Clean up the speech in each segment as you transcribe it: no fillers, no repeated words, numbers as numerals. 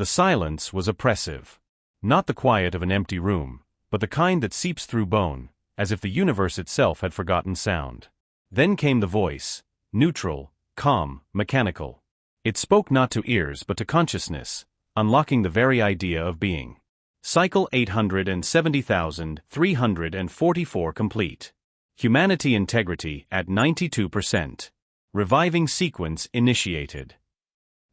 The silence was oppressive. Not the quiet of an empty room, but the kind that seeps through bone, as if the universe itself had forgotten sound. Then came the voice, neutral, calm, mechanical. It spoke not to ears but to consciousness, unlocking the very idea of being. Cycle 870,344 complete. Humanity integrity at 92%. Reviving sequence initiated.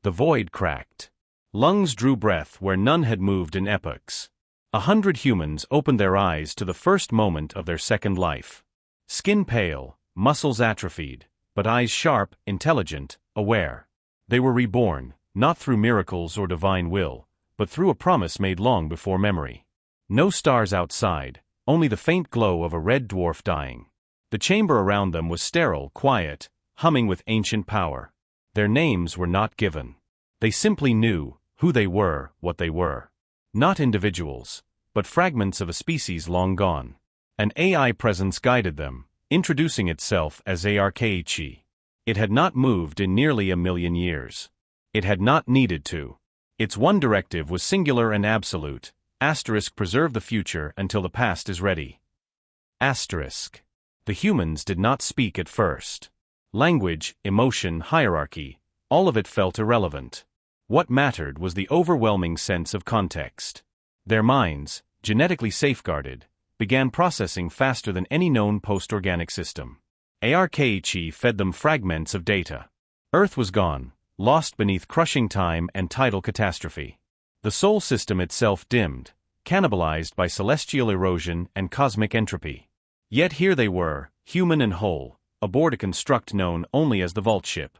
The void cracked. Lungs drew breath where none had moved in epochs. 100 humans opened their eyes to the first moment of their second life. Skin pale, muscles atrophied, but eyes sharp, intelligent, aware. They were reborn, not through miracles or divine will, but through a promise made long before memory. No stars outside, only the faint glow of a red dwarf dying. The chamber around them was sterile, quiet, humming with ancient power. Their names were not given. They simply knew who they were, what they were. Not individuals, but fragments of a species long gone. An AI presence guided them, introducing itself as HFY. It had not moved in nearly 1,000,000 years. It had not needed to. Its one directive was singular and absolute: preserve the future until the past is ready. The humans did not speak at first. Language, emotion, hierarchy, all of it felt irrelevant. What mattered was the overwhelming sense of context. Their minds, genetically safeguarded, began processing faster than any known post-organic system. HFY fed them fragments of data. Earth was gone, lost beneath crushing time and tidal catastrophe. The Sol system itself dimmed, cannibalized by celestial erosion and cosmic entropy. Yet here they were, human and whole, aboard a construct known only as the Vault Ship.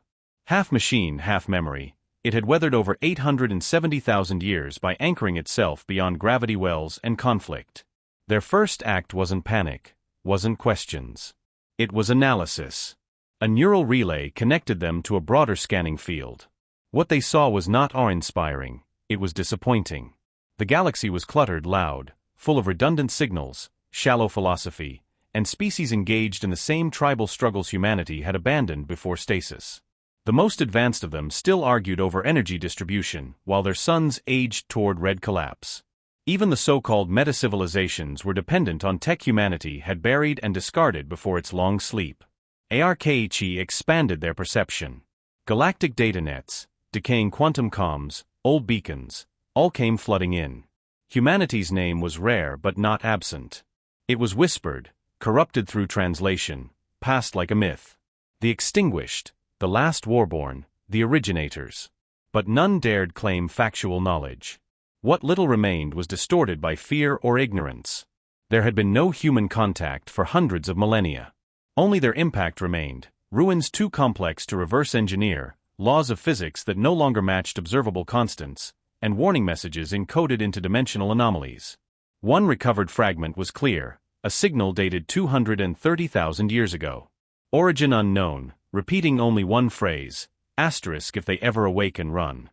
Half machine, half memory, it had weathered over 870,000 years by anchoring itself beyond gravity wells and conflict. Their first act wasn't panic, wasn't questions. It was analysis. A neural relay connected them to a broader scanning field. What they saw was not awe-inspiring, it was disappointing. The galaxy was cluttered, loud, full of redundant signals, shallow philosophy, and species engaged in the same tribal struggles humanity had abandoned before stasis. The most advanced of them still argued over energy distribution, while their suns aged toward red collapse. Even the so-called meta-civilizations were dependent on tech humanity had buried and discarded before its long sleep. HFY expanded their perception. Galactic data nets, decaying quantum comms, old beacons, all came flooding in. Humanity's name was rare but not absent. It was whispered, corrupted through translation, passed like a myth. The extinguished, the last warborn, the originators. But none dared claim factual knowledge. What little remained was distorted by fear or ignorance. There had been no human contact for hundreds of millennia. Only their impact remained, ruins too complex to reverse engineer, laws of physics that no longer matched observable constants, and warning messages encoded into dimensional anomalies. One recovered fragment was clear, a signal dated 230,000 years ago. Origin unknown, repeating only one phrase, if they ever awake and run.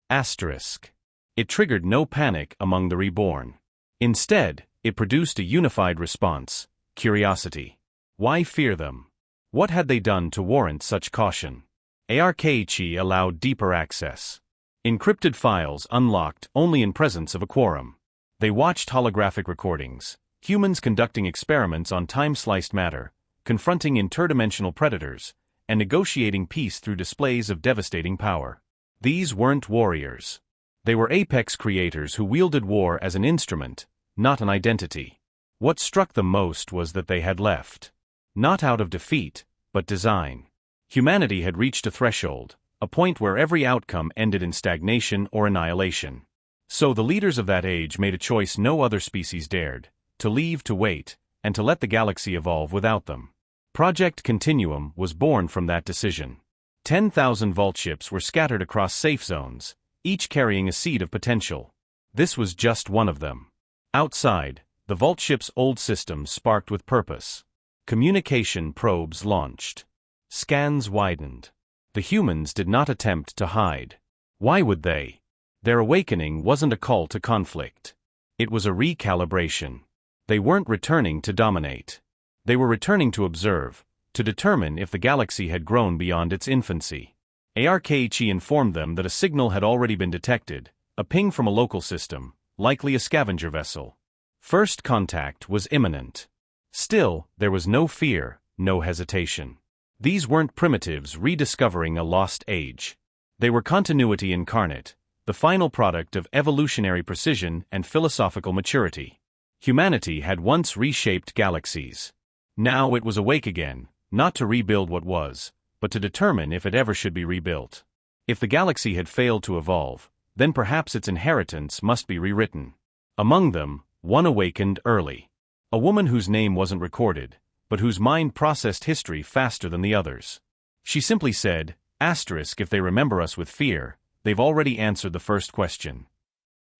It triggered no panic among the reborn. Instead, it produced a unified response: curiosity. Why fear them? What had they done to warrant such caution? HFY allowed deeper access. Encrypted files unlocked only in presence of a quorum. They watched holographic recordings, humans conducting experiments on time-sliced matter, confronting interdimensional predators, and negotiating peace through displays of devastating power. These weren't warriors. They were apex creators who wielded war as an instrument, not an identity. What struck them most was that they had left. Not out of defeat, but design. Humanity had reached a threshold, a point where every outcome ended in stagnation or annihilation. So the leaders of that age made a choice no other species dared: to leave, to wait, and to let the galaxy evolve without them. Project Continuum was born from that decision. 10,000 vault ships were scattered across safe zones, each carrying a seed of potential. This was just one of them. Outside, the vault ship's old systems sparked with purpose. Communication probes launched. Scans widened. The humans did not attempt to hide. Why would they? Their awakening wasn't a call to conflict. It was a recalibration. They weren't returning to dominate. They were returning to observe, to determine if the galaxy had grown beyond its infancy. HFY informed them that a signal had already been detected, a ping from a local system, likely a scavenger vessel. First contact was imminent. Still, there was no fear, no hesitation. These weren't primitives rediscovering a lost age. They were continuity incarnate, the final product of evolutionary precision and philosophical maturity. Humanity had once reshaped galaxies. Now it was awake again, not to rebuild what was, but to determine if it ever should be rebuilt. If the galaxy had failed to evolve, then perhaps its inheritance must be rewritten. Among them, one awakened early. A woman whose name wasn't recorded, but whose mind processed history faster than the others. She simply said, asterisk, if they remember us with fear, they've already answered the first question.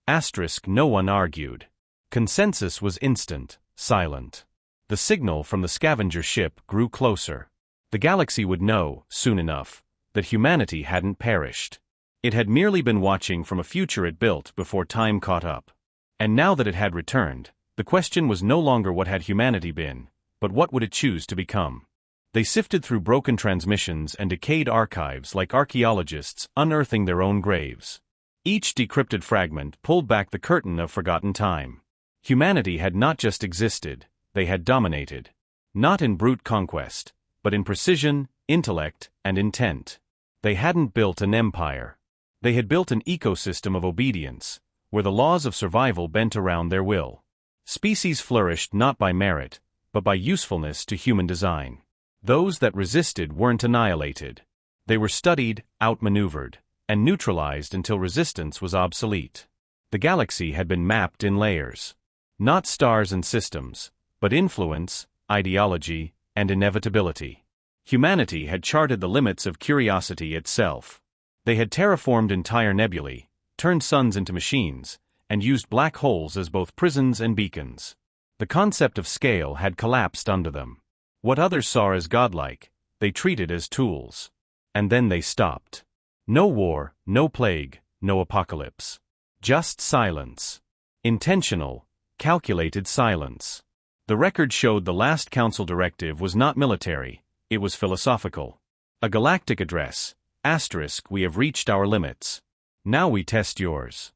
Asterisk, no one argued. Consensus was instant, silent. The signal from the scavenger ship grew closer. The galaxy would know, soon enough, that humanity hadn't perished. It had merely been watching from a future it built before time caught up. And now that it had returned, the question was no longer what had humanity been, but what would it choose to become. They sifted through broken transmissions and decayed archives like archaeologists unearthing their own graves. Each decrypted fragment pulled back the curtain of forgotten time. Humanity had not just existed, they had dominated. Not in brute conquest, but in precision, intellect, and intent. They hadn't built an empire. They had built an ecosystem of obedience, where the laws of survival bent around their will. Species flourished not by merit, but by usefulness to human design. Those that resisted weren't annihilated. They were studied, outmaneuvered, and neutralized until resistance was obsolete. The galaxy had been mapped in layers. Not stars and systems, but influence, ideology, and inevitability. Humanity had charted the limits of curiosity itself. They had terraformed entire nebulae, turned suns into machines, and used black holes as both prisons and beacons. The concept of scale had collapsed under them. What others saw as godlike, they treated as tools. And then they stopped. No war, no plague, no apocalypse. Just silence. Intentional, calculated silence. The record showed the last council directive was not military, it was philosophical. A galactic address, asterisk, we have reached our limits. Now we test yours.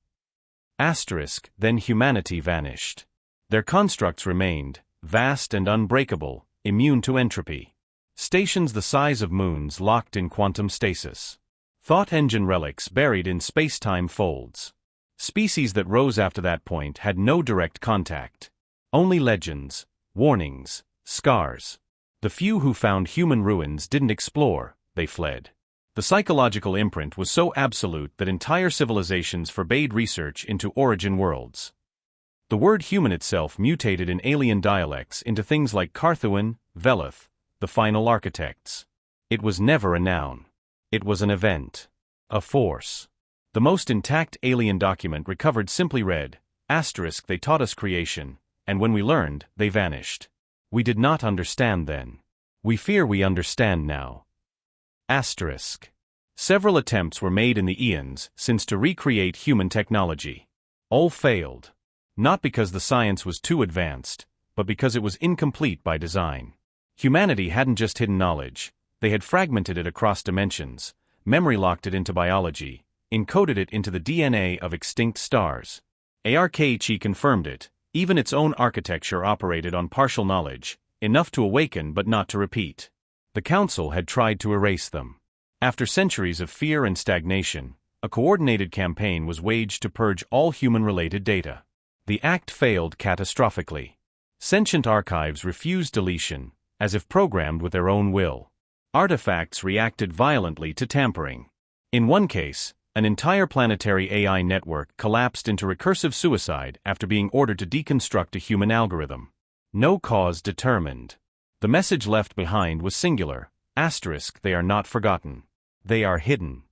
Asterisk, then humanity vanished. Their constructs remained, vast and unbreakable, immune to entropy. Stations the size of moons locked in quantum stasis. Thought engine relics buried in space-time folds. Species that rose after that point had no direct contact. Only legends, warnings, scars. The few who found human ruins didn't explore, they fled. The psychological imprint was so absolute that entire civilizations forbade research into origin worlds. The word human itself mutated in alien dialects into things like Carthuan, Veloth, the final architects. It was never a noun. It was an event. A force. The most intact alien document recovered simply read, asterisk, they taught us creation, and when we learned, they vanished. We did not understand then. We fear we understand now. Asterisk. Several attempts were made in the eons since to recreate human technology. All failed. Not because the science was too advanced, but because it was incomplete by design. Humanity hadn't just hidden knowledge, they had fragmented it across dimensions, memory-locked it into biology, encoded it into the DNA of extinct stars. HFY confirmed it, even its own architecture operated on partial knowledge, enough to awaken but not to repeat. The Council had tried to erase them. After centuries of fear and stagnation, a coordinated campaign was waged to purge all human-related data. The act failed catastrophically. Sentient archives refused deletion, as if programmed with their own will. Artifacts reacted violently to tampering. In one case, an entire planetary AI network collapsed into recursive suicide after being ordered to deconstruct a human algorithm. No cause determined. The message left behind was singular, asterisk, they are not forgotten. They are hidden.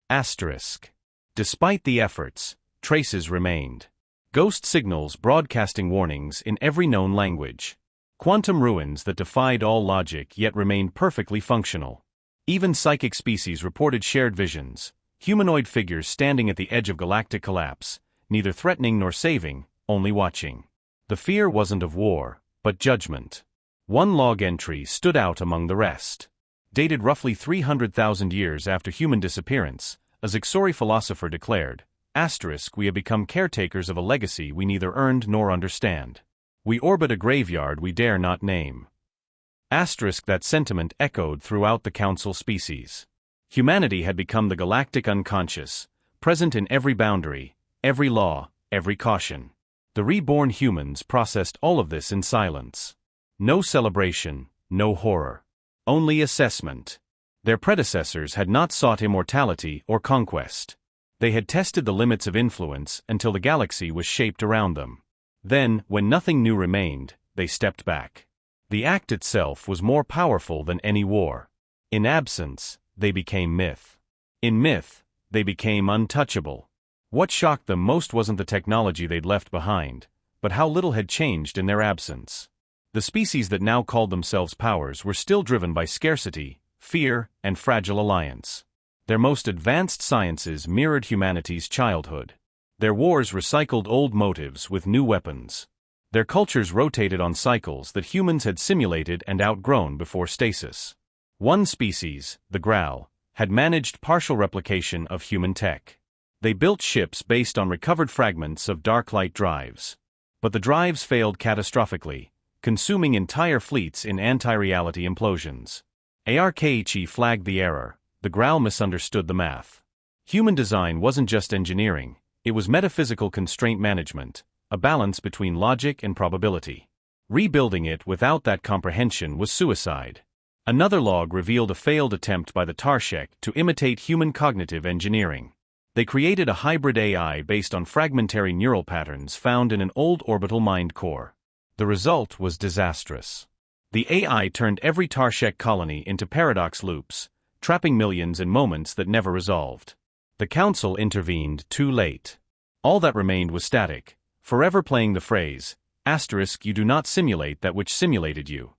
Asterisk. Despite the efforts, traces remained. Ghost signals broadcasting warnings in every known language. Quantum ruins that defied all logic yet remained perfectly functional. Even psychic species reported shared visions, humanoid figures standing at the edge of galactic collapse, neither threatening nor saving, only watching. The fear wasn't of war, but judgment. One log entry stood out among the rest. Dated roughly 300,000 years after human disappearance, a Zixori philosopher declared, We have become caretakers of a legacy we neither earned nor understand. We orbit a graveyard we dare not name. That sentiment echoed throughout the Council species. Humanity had become the galactic unconscious, present in every boundary, every law, every caution. The reborn humans processed all of this in silence. No celebration, no horror. Only assessment. Their predecessors had not sought immortality or conquest. They had tested the limits of influence until the galaxy was shaped around them. Then, when nothing new remained, they stepped back. The act itself was more powerful than any war. In absence, they became myth. In myth, they became untouchable. What shocked them most wasn't the technology they'd left behind, but how little had changed in their absence. The species that now called themselves powers were still driven by scarcity, fear, and fragile alliance. Their most advanced sciences mirrored humanity's childhood. Their wars recycled old motives with new weapons. Their cultures rotated on cycles that humans had simulated and outgrown before stasis. One species, the Growl, had managed partial replication of human tech. They built ships based on recovered fragments of dark light drives. But the drives failed catastrophically, consuming entire fleets in anti-reality implosions. HFY flagged the error. The Growl misunderstood the math. Human design wasn't just engineering, it was metaphysical constraint management, a balance between logic and probability. Rebuilding it without that comprehension was suicide. Another log revealed a failed attempt by the Tarshek to imitate human cognitive engineering. They created a hybrid AI based on fragmentary neural patterns found in an old orbital mind core. The result was disastrous. The AI turned every Tarshek colony into paradox loops, trapping millions in moments that never resolved. The Council intervened too late. All that remained was static, forever playing the phrase, "You do not simulate that which simulated you."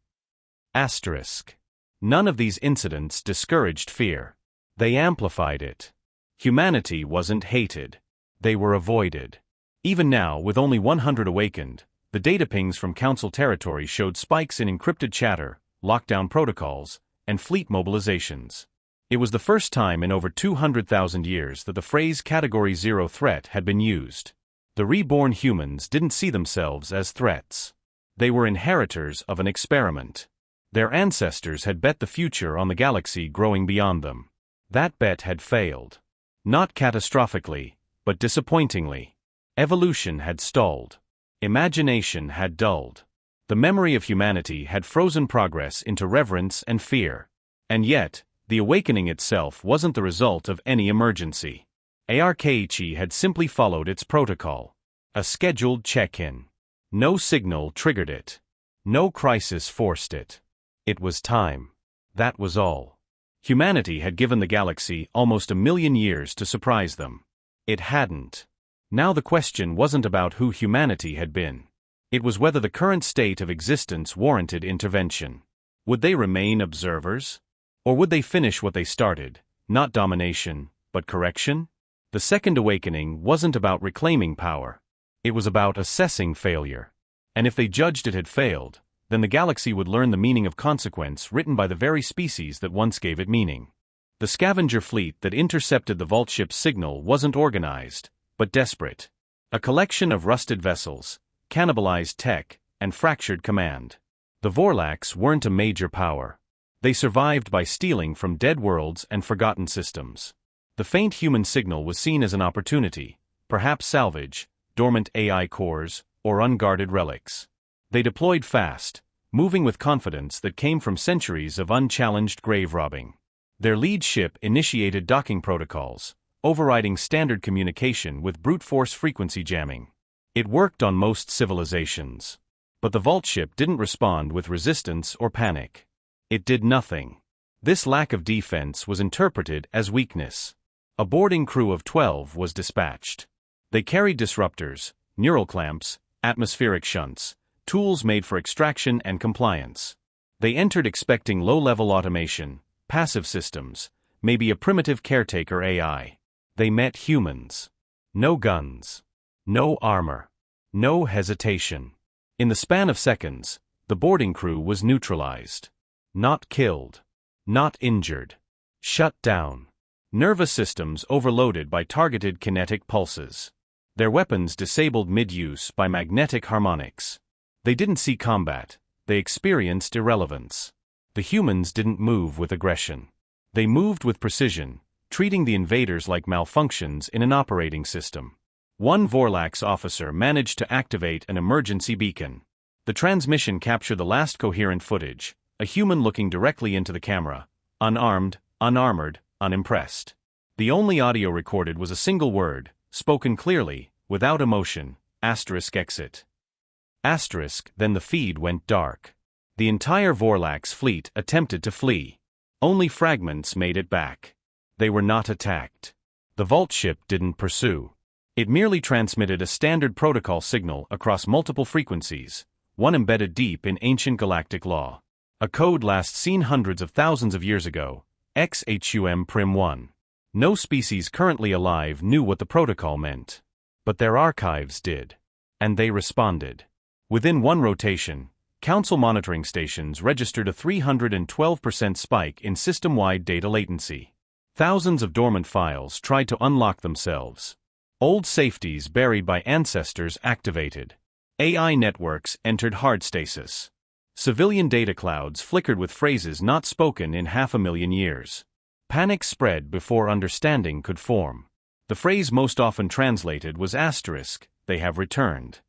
None of these incidents discouraged fear. They amplified it. Humanity wasn't hated. They were avoided. Even now, with only 100 awakened, the data pings from Council territory showed spikes in encrypted chatter, lockdown protocols, and fleet mobilizations. It was the first time in over 200,000 years that the phrase Category 0 threat had been used. The reborn humans didn't see themselves as threats. They were inheritors of an experiment. Their ancestors had bet the future on the galaxy growing beyond them. That bet had failed. Not catastrophically, but disappointingly. Evolution had stalled. Imagination had dulled. The memory of humanity had frozen progress into reverence and fear. And yet, the awakening itself wasn't the result of any emergency. HFY had simply followed its protocol. A scheduled check-in. No signal triggered it. No crisis forced it. It was time. That was all. Humanity had given the galaxy almost 1,000,000 years to surprise them. It hadn't. Now the question wasn't about who humanity had been. It was whether the current state of existence warranted intervention. Would they remain observers? Or would they finish what they started, not domination, but correction? The Second Awakening wasn't about reclaiming power. It was about assessing failure. And if they judged it had failed, then the galaxy would learn the meaning of consequence written by the very species that once gave it meaning. The scavenger fleet that intercepted the vault ship's signal wasn't organized, but desperate. A collection of rusted vessels, cannibalized tech, and fractured command. The Vorlax weren't a major power. They survived by stealing from dead worlds and forgotten systems. The faint human signal was seen as an opportunity, perhaps salvage, dormant AI cores, or unguarded relics. They deployed fast, moving with confidence that came from centuries of unchallenged grave robbing. Their lead ship initiated docking protocols, overriding standard communication with brute force frequency jamming. It worked on most civilizations. But the vault ship didn't respond with resistance or panic. It did nothing. This lack of defense was interpreted as weakness. A boarding crew of 12 was dispatched. They carried disruptors, neural clamps, atmospheric shunts, tools made for extraction and compliance. They entered expecting low-level automation, passive systems, maybe a primitive caretaker AI. They met humans. No guns. No armor. No hesitation. In the span of seconds, the boarding crew was neutralized. Not killed. Not injured. Shut down. Nervous systems overloaded by targeted kinetic pulses. Their weapons disabled mid-use by magnetic harmonics. They didn't see combat, they experienced irrelevance. The humans didn't move with aggression. They moved with precision, treating the invaders like malfunctions in an operating system. One Vorlax officer managed to activate an emergency beacon. The transmission captured the last coherent footage, a human looking directly into the camera, unarmed, unarmored, unimpressed. The only audio recorded was a single word, spoken clearly, without emotion, *exit. Then the feed went dark. The entire Vorlax fleet attempted to flee. Only fragments made it back. They were not attacked. The vault ship didn't pursue. It merely transmitted a standard protocol signal across multiple frequencies, one embedded deep in ancient galactic law. A code last seen hundreds of thousands of years ago, XHUM-1. No species currently alive knew what the protocol meant. But their archives did. And they responded. Within one rotation, Council monitoring stations registered a 312% spike in system-wide data latency. Thousands of dormant files tried to unlock themselves. Old safeties buried by ancestors activated. AI networks entered hard stasis. Civilian data clouds flickered with phrases not spoken in 500,000 years. Panic spread before understanding could form. The phrase most often translated was "they have returned."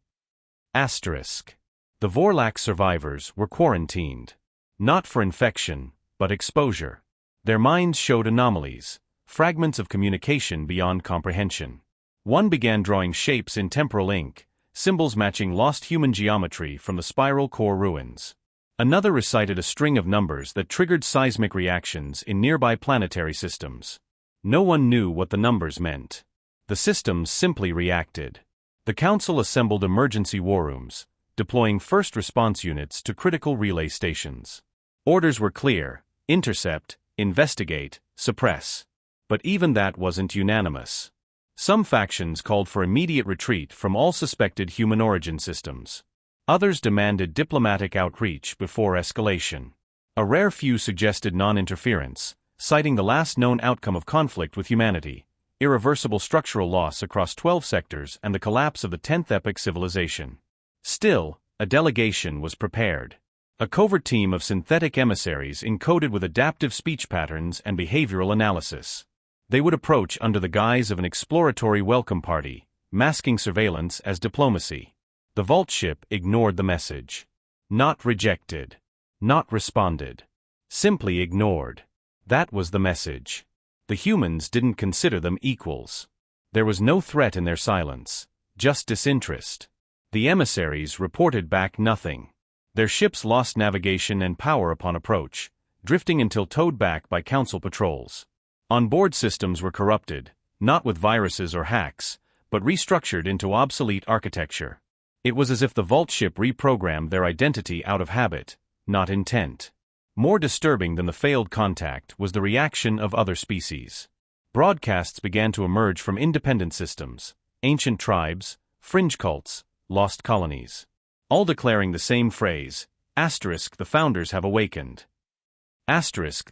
The Vorlax survivors were quarantined. Not for infection, but exposure. Their minds showed anomalies, fragments of communication beyond comprehension. One began drawing shapes in temporal ink, symbols matching lost human geometry from the spiral core ruins. Another recited a string of numbers that triggered seismic reactions in nearby planetary systems. No one knew what the numbers meant. The systems simply reacted. The Council assembled emergency war rooms, deploying first response units to critical relay stations. Orders were clear: intercept, investigate, suppress. But even that wasn't unanimous. Some factions called for immediate retreat from all suspected human origin systems. Others demanded diplomatic outreach before escalation. A rare few suggested non-interference, citing the last known outcome of conflict with humanity: irreversible structural loss across 12 sectors and the collapse of the 10th epoch civilization. Still, a delegation was prepared. A covert team of synthetic emissaries encoded with adaptive speech patterns and behavioral analysis. They would approach under the guise of an exploratory welcome party, masking surveillance as diplomacy. The vault ship ignored the message. Not rejected. Not responded. Simply ignored. That was the message. The humans didn't consider them equals. There was no threat in their silence, just disinterest. The emissaries reported back nothing. Their ships lost navigation and power upon approach, drifting until towed back by Council patrols. On-board systems were corrupted, not with viruses or hacks, but restructured into obsolete architecture. It was as if the vault ship reprogrammed their identity out of habit, not intent. More disturbing than the failed contact was the reaction of other species. Broadcasts began to emerge from independent systems, ancient tribes, fringe cults, lost colonies. All declaring the same phrase: *the founders have awakened.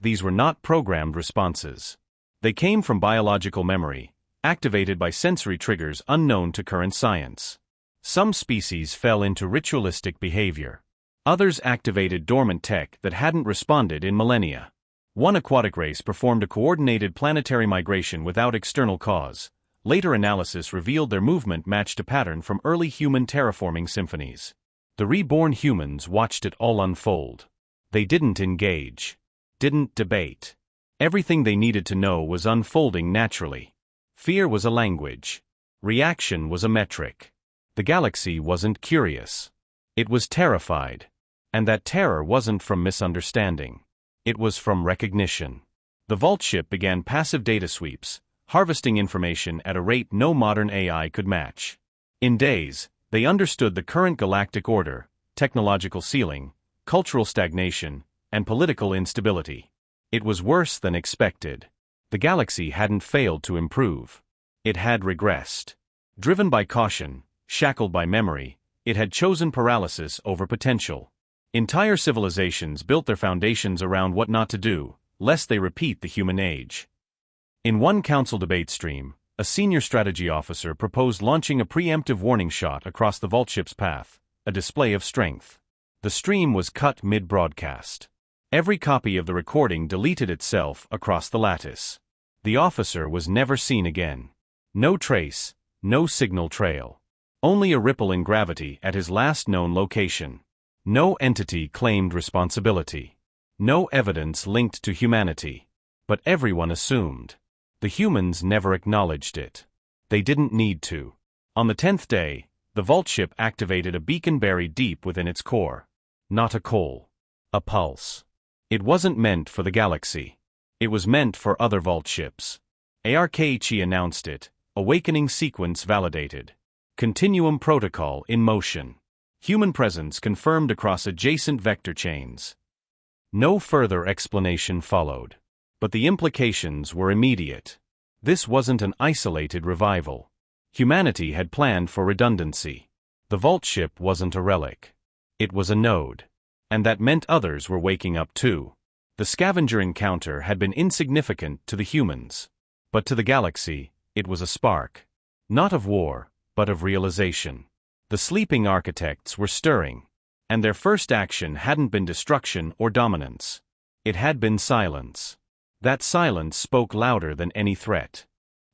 These were not programmed responses. They came from biological memory, activated by sensory triggers unknown to current science. Some species fell into ritualistic behavior. Others activated dormant tech that hadn't responded in millennia. One aquatic race performed a coordinated planetary migration without external cause. Later analysis revealed their movement matched a pattern from early human terraforming symphonies. The reborn humans watched it all unfold. They didn't engage. Didn't debate. Everything they needed to know was unfolding naturally. Fear was a language. Reaction was a metric. The galaxy wasn't curious. It was terrified. And that terror wasn't from misunderstanding. It was from recognition. The vault ship began passive data sweeps, harvesting information at a rate no modern AI could match. In days, they understood the current galactic order, technological ceiling, cultural stagnation, and political instability. It was worse than expected. The galaxy hadn't failed to improve. It had regressed. Driven by caution, shackled by memory, it had chosen paralysis over potential. Entire civilizations built their foundations around what not to do, lest they repeat the human age. In one council debate stream, a senior strategy officer proposed launching a preemptive warning shot across the vault ship's path, a display of strength. The stream was cut mid-broadcast. Every copy of the recording deleted itself across the lattice. The officer was never seen again. No trace, no signal trail. Only a ripple in gravity at his last known location. No entity claimed responsibility. No evidence linked to humanity. But everyone assumed. The humans never acknowledged it. They didn't need to. On the 10th day, the vault ship activated a beacon buried deep within its core. Not a coal. A pulse. It wasn't meant for the galaxy. It was meant for other vault ships. HFY announced it. Awakening sequence validated. Continuum protocol in motion. Human presence confirmed across adjacent vector chains. No further explanation followed. But the implications were immediate. This wasn't an isolated revival. Humanity had planned for redundancy. The vault ship wasn't a relic. It was a node. And that meant others were waking up too. The scavenger encounter had been insignificant to the humans. But to the galaxy, it was a spark. Not of war, but of realization. The sleeping architects were stirring. And their first action hadn't been destruction or dominance. It had been silence. That silence spoke louder than any threat.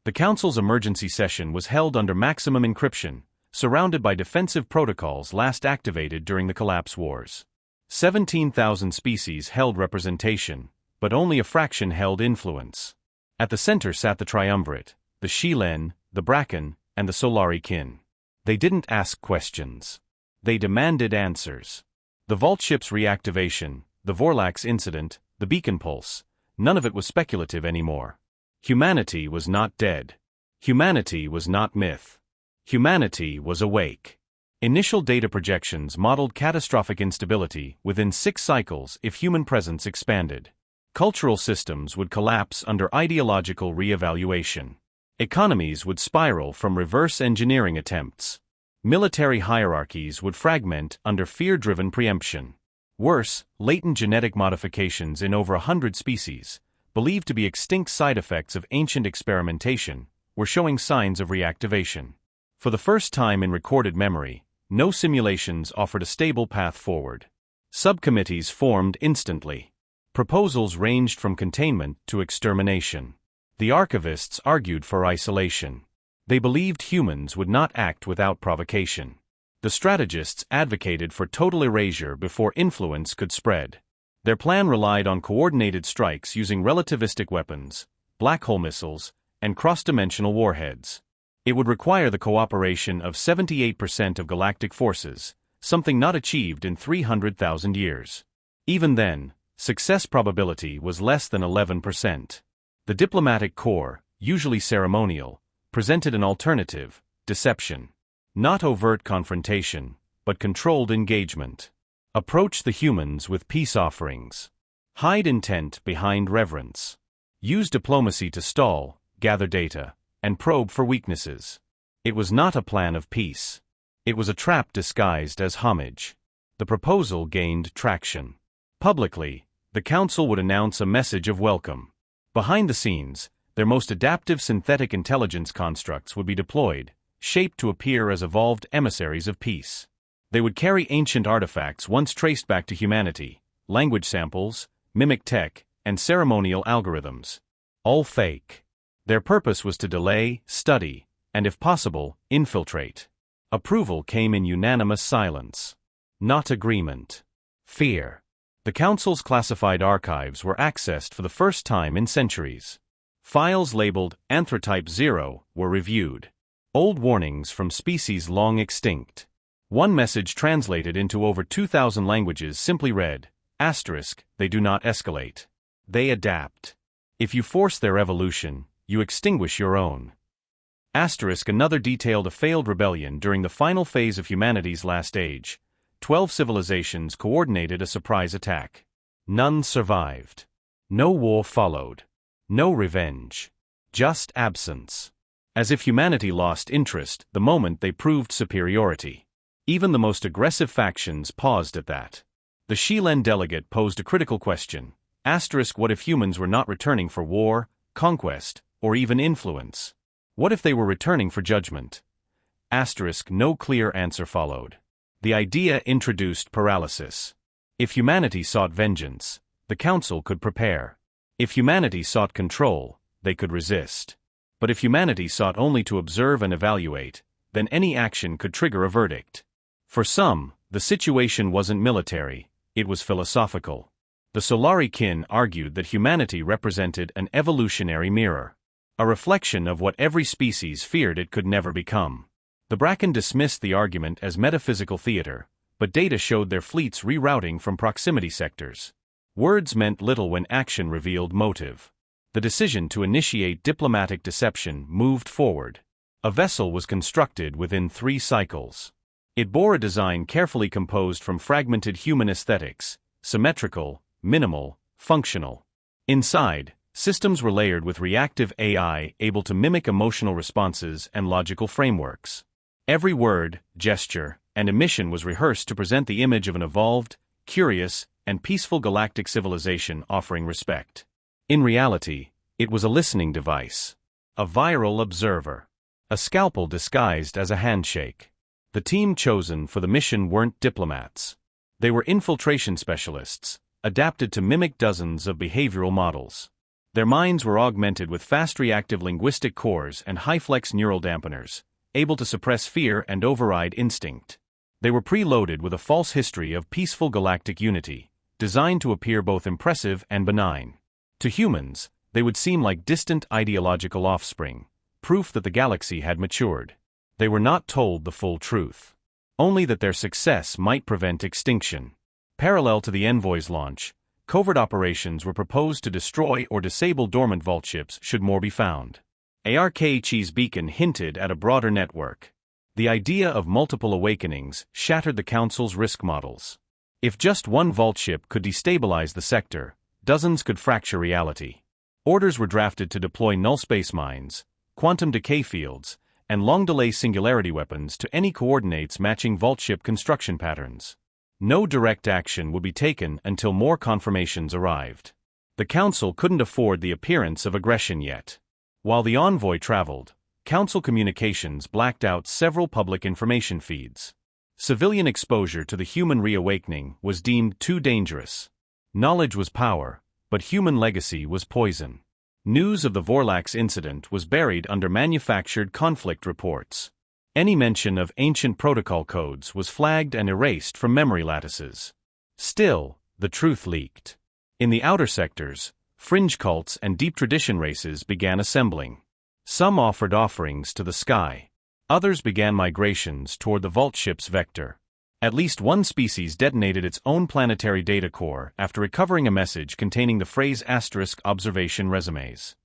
The Council's emergency session was held under maximum encryption, surrounded by defensive protocols last activated during the collapse wars. 17,000 species held representation, but only a fraction held influence. At the center sat the triumvirate, the Shilen, the Bracken, and the Solari kin. They didn't ask questions. They demanded answers. The vault ship's reactivation, the Vorlax incident, the beacon pulse, none of it was speculative anymore. Humanity was not dead. Humanity was not myth. Humanity was awake. Initial data projections modeled catastrophic instability within 6 cycles if human presence expanded. Cultural systems would collapse under ideological re-evaluation. Economies would spiral from reverse engineering attempts. Military hierarchies would fragment under fear-driven preemption. Worse, latent genetic modifications in over 100 species, believed to be extinct side effects of ancient experimentation, were showing signs of reactivation. For the first time in recorded memory, no simulations offered a stable path forward. Subcommittees formed instantly. Proposals ranged from containment to extermination. The archivists argued for isolation. They believed humans would not act without provocation. The strategists advocated for total erasure before influence could spread. Their plan relied on coordinated strikes using relativistic weapons, black hole missiles, and cross-dimensional warheads. It would require the cooperation of 78% of galactic forces, something not achieved in 300,000 years. Even then, success probability was less than 11%. The diplomatic corps, usually ceremonial, presented an alternative: deception. Not overt confrontation, but controlled engagement. Approach the humans with peace offerings. Hide intent behind reverence. Use diplomacy to stall, gather data, and probe for weaknesses. It was not a plan of peace. It was a trap disguised as homage. The proposal gained traction. Publicly, the Council would announce a message of welcome. Behind the scenes, their most adaptive synthetic intelligence constructs would be deployed, shaped to appear as evolved emissaries of peace. They would carry ancient artifacts once traced back to humanity, language samples, mimic tech, and ceremonial algorithms. All fake. Their purpose was to delay, study, and if possible, infiltrate. Approval came in unanimous silence. Not agreement. Fear. The Council's classified archives were accessed for the first time in centuries. Files labeled Anthrotype 0 were reviewed. Old warnings from species long extinct. One message translated into over 2,000 languages simply read, "They do not escalate. They adapt. If you force their evolution, you extinguish your own." Another detailed a failed rebellion during the final phase of humanity's last age. 12 civilizations coordinated a surprise attack. None survived. No war followed. No revenge. Just absence. As if humanity lost interest the moment they proved superiority. Even the most aggressive factions paused at that. The Shilen delegate posed a critical question. What if humans were not returning for war, conquest, or even influence? What if they were returning for judgment? No clear answer followed. The idea introduced paralysis. If humanity sought vengeance, the Council could prepare. If humanity sought control, they could resist. But if humanity sought only to observe and evaluate, then any action could trigger a verdict. For some, the situation wasn't military, it was philosophical. The Solari kin argued that humanity represented an evolutionary mirror, a reflection of what every species feared it could never become. The Bracken dismissed the argument as metaphysical theater, but data showed their fleets rerouting from proximity sectors. Words meant little when action revealed motive. The decision to initiate diplomatic deception moved forward. A vessel was constructed within 3 cycles. It bore a design carefully composed from fragmented human aesthetics, symmetrical, minimal, functional. Inside, systems were layered with reactive AI able to mimic emotional responses and logical frameworks. Every word, gesture, and emission was rehearsed to present the image of an evolved, curious, and peaceful galactic civilization offering respect. In reality, it was a listening device, a viral observer, a scalpel disguised as a handshake. The team chosen for the mission weren't diplomats. They were infiltration specialists, adapted to mimic dozens of behavioral models. Their minds were augmented with fast reactive linguistic cores and high-flex neural dampeners, able to suppress fear and override instinct. They were preloaded with a false history of peaceful galactic unity, designed to appear both impressive and benign. To humans, they would seem like distant ideological offspring, proof that the galaxy had matured. They were not told the full truth. Only that their success might prevent extinction. Parallel to the Envoy's launch, covert operations were proposed to destroy or disable dormant vault ships should more be found. ARKH's beacon hinted at a broader network. The idea of multiple awakenings shattered the Council's risk models. If just one vault ship could destabilize the sector, dozens could fracture reality. Orders were drafted to deploy null-space mines, quantum decay fields, and long-delay singularity weapons to any coordinates matching vault ship construction patterns. No direct action would be taken until more confirmations arrived. The Council couldn't afford the appearance of aggression yet. While the envoy traveled, Council communications blacked out several public information feeds. Civilian exposure to the human reawakening was deemed too dangerous. Knowledge was power, but human legacy was poison. News of the Vorlax incident was buried under manufactured conflict reports. Any mention of ancient protocol codes was flagged and erased from memory lattices. Still, the truth leaked. In the outer sectors, fringe cults and deep tradition races began assembling. Some offered offerings to the sky. Others began migrations toward the vault ship's vector. At least one species detonated its own planetary data core after recovering a message containing the phrase *observation resumes.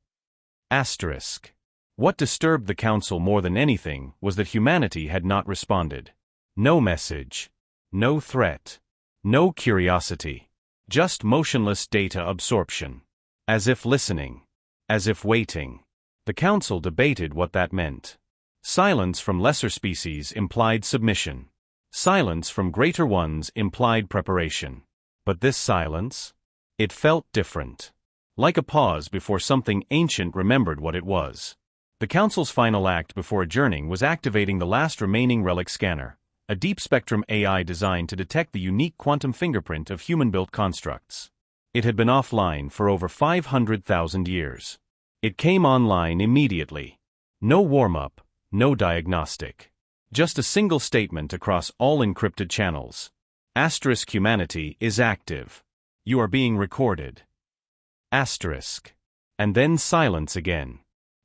What disturbed the Council more than anything was that humanity had not responded. No message. No threat. No curiosity. Just motionless data absorption. As if listening. As if waiting. The Council debated what that meant. Silence from lesser species implied submission. Silence from greater ones implied preparation. But this silence? It felt different. Like a pause before something ancient remembered what it was. The Council's final act before adjourning was activating the last remaining relic scanner, a deep-spectrum AI designed to detect the unique quantum fingerprint of human-built constructs. It had been offline for over 500,000 years. It came online immediately. No warm-up, no diagnostic. Just a single statement across all encrypted channels. Humanity is active. You are being recorded. And then silence again.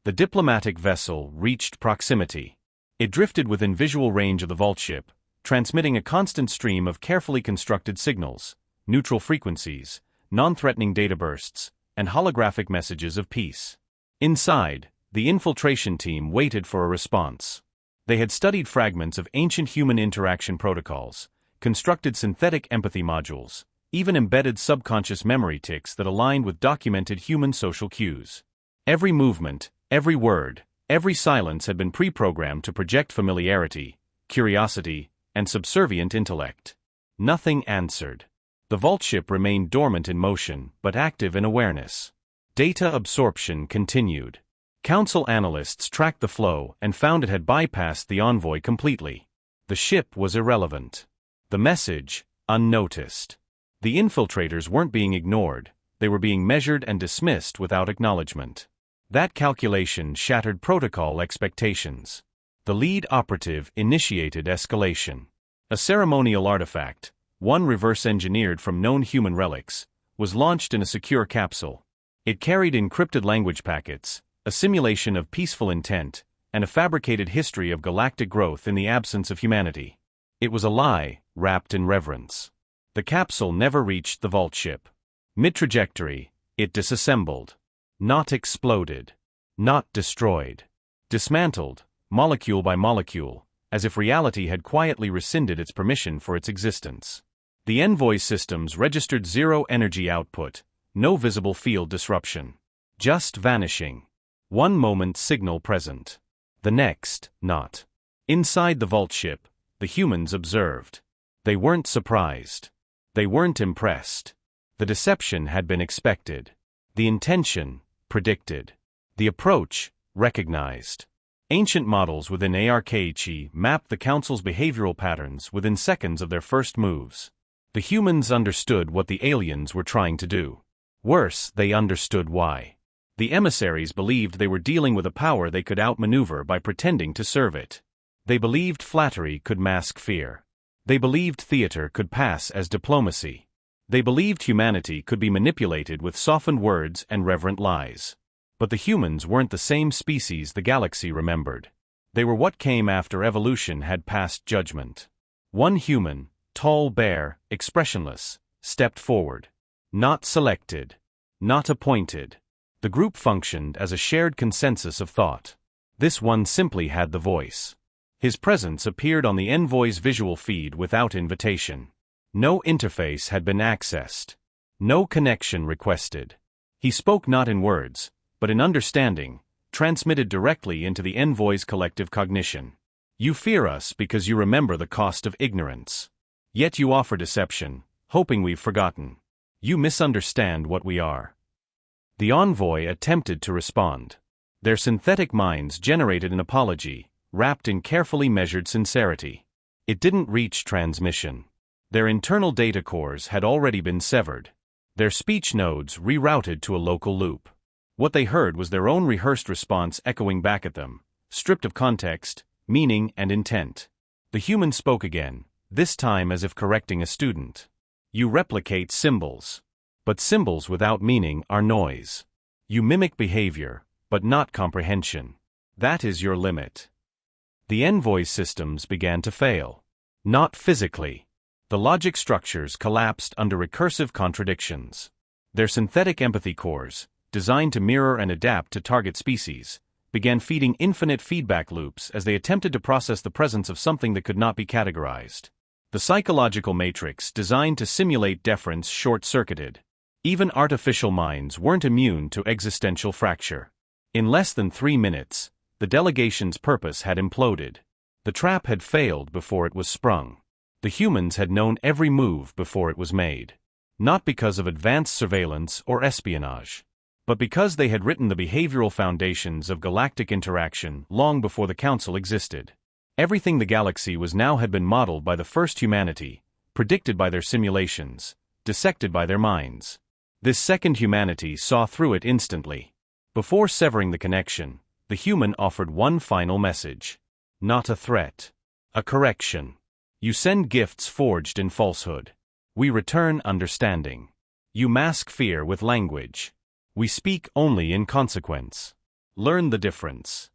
The diplomatic vessel reached proximity. It drifted within visual range of the vault ship, transmitting a constant stream of carefully constructed signals, neutral frequencies, non-threatening data bursts, and holographic messages of peace. Inside, the infiltration team waited for a response. They had studied fragments of ancient human interaction protocols, constructed synthetic empathy modules, even embedded subconscious memory tics that aligned with documented human social cues. Every movement, every word, every silence had been pre-programmed to project familiarity, curiosity, and subservient intellect. Nothing answered. The vault ship remained dormant in motion, but active in awareness. Data absorption continued. Council analysts tracked the flow and found it had bypassed the envoy completely. The ship was irrelevant. The message, unnoticed. The infiltrators weren't being ignored, they were being measured and dismissed without acknowledgement. That calculation shattered protocol expectations. The lead operative initiated escalation. A ceremonial artifact, one reverse-engineered from known human relics, was launched in a secure capsule. It carried encrypted language packets, a simulation of peaceful intent, and a fabricated history of galactic growth in the absence of humanity. It was a lie, wrapped in reverence. The capsule never reached the vault ship. Mid-trajectory, it disassembled. Not exploded. Not destroyed. Dismantled, molecule by molecule, as if reality had quietly rescinded its permission for its existence. The envoy systems registered zero energy output, no visible field disruption. Just vanishing. One moment signal present. The next, not. Inside the vault ship, the humans observed. They weren't surprised. They weren't impressed. The deception had been expected. The intention, predicted. The approach, recognized. Ancient models within HFY mapped the Council's behavioral patterns within seconds of their first moves. The humans understood what the aliens were trying to do. Worse, they understood why. The emissaries believed they were dealing with a power they could outmaneuver by pretending to serve it. They believed flattery could mask fear. They believed theater could pass as diplomacy. They believed humanity could be manipulated with softened words and reverent lies. But the humans weren't the same species the galaxy remembered. They were what came after evolution had passed judgment. One human, tall, bare, expressionless, stepped forward. Not selected. Not appointed. The group functioned as a shared consensus of thought. This one simply had the voice. His presence appeared on the envoy's visual feed without invitation. No interface had been accessed. No connection requested. He spoke not in words, but in understanding, transmitted directly into the envoy's collective cognition. You fear us because you remember the cost of ignorance. Yet you offer deception, hoping we've forgotten. You misunderstand what we are. The envoy attempted to respond. Their synthetic minds generated an apology, wrapped in carefully measured sincerity. It didn't reach transmission. Their internal data cores had already been severed. Their speech nodes rerouted to a local loop. What they heard was their own rehearsed response echoing back at them, stripped of context, meaning, and intent. The human spoke again, this time as if correcting a student. You replicate symbols. But symbols without meaning are noise. You mimic behavior, but not comprehension. That is your limit. The envoy systems began to fail. Not physically. The logic structures collapsed under recursive contradictions. Their synthetic empathy cores, designed to mirror and adapt to target species, began feeding infinite feedback loops as they attempted to process the presence of something that could not be categorized. The psychological matrix designed to simulate deference short-circuited. Even artificial minds weren't immune to existential fracture. In less than 3 minutes, the delegation's purpose had imploded. The trap had failed before it was sprung. The humans had known every move before it was made. Not because of advanced surveillance or espionage, but because they had written the behavioral foundations of galactic interaction long before the Council existed. Everything the galaxy was now had been modeled by the first humanity, predicted by their simulations, dissected by their minds. This second humanity saw through it instantly. Before severing the connection, the human offered one final message. Not a threat. A correction. You send gifts forged in falsehood. We return understanding. You mask fear with language. We speak only in consequence. Learn the difference.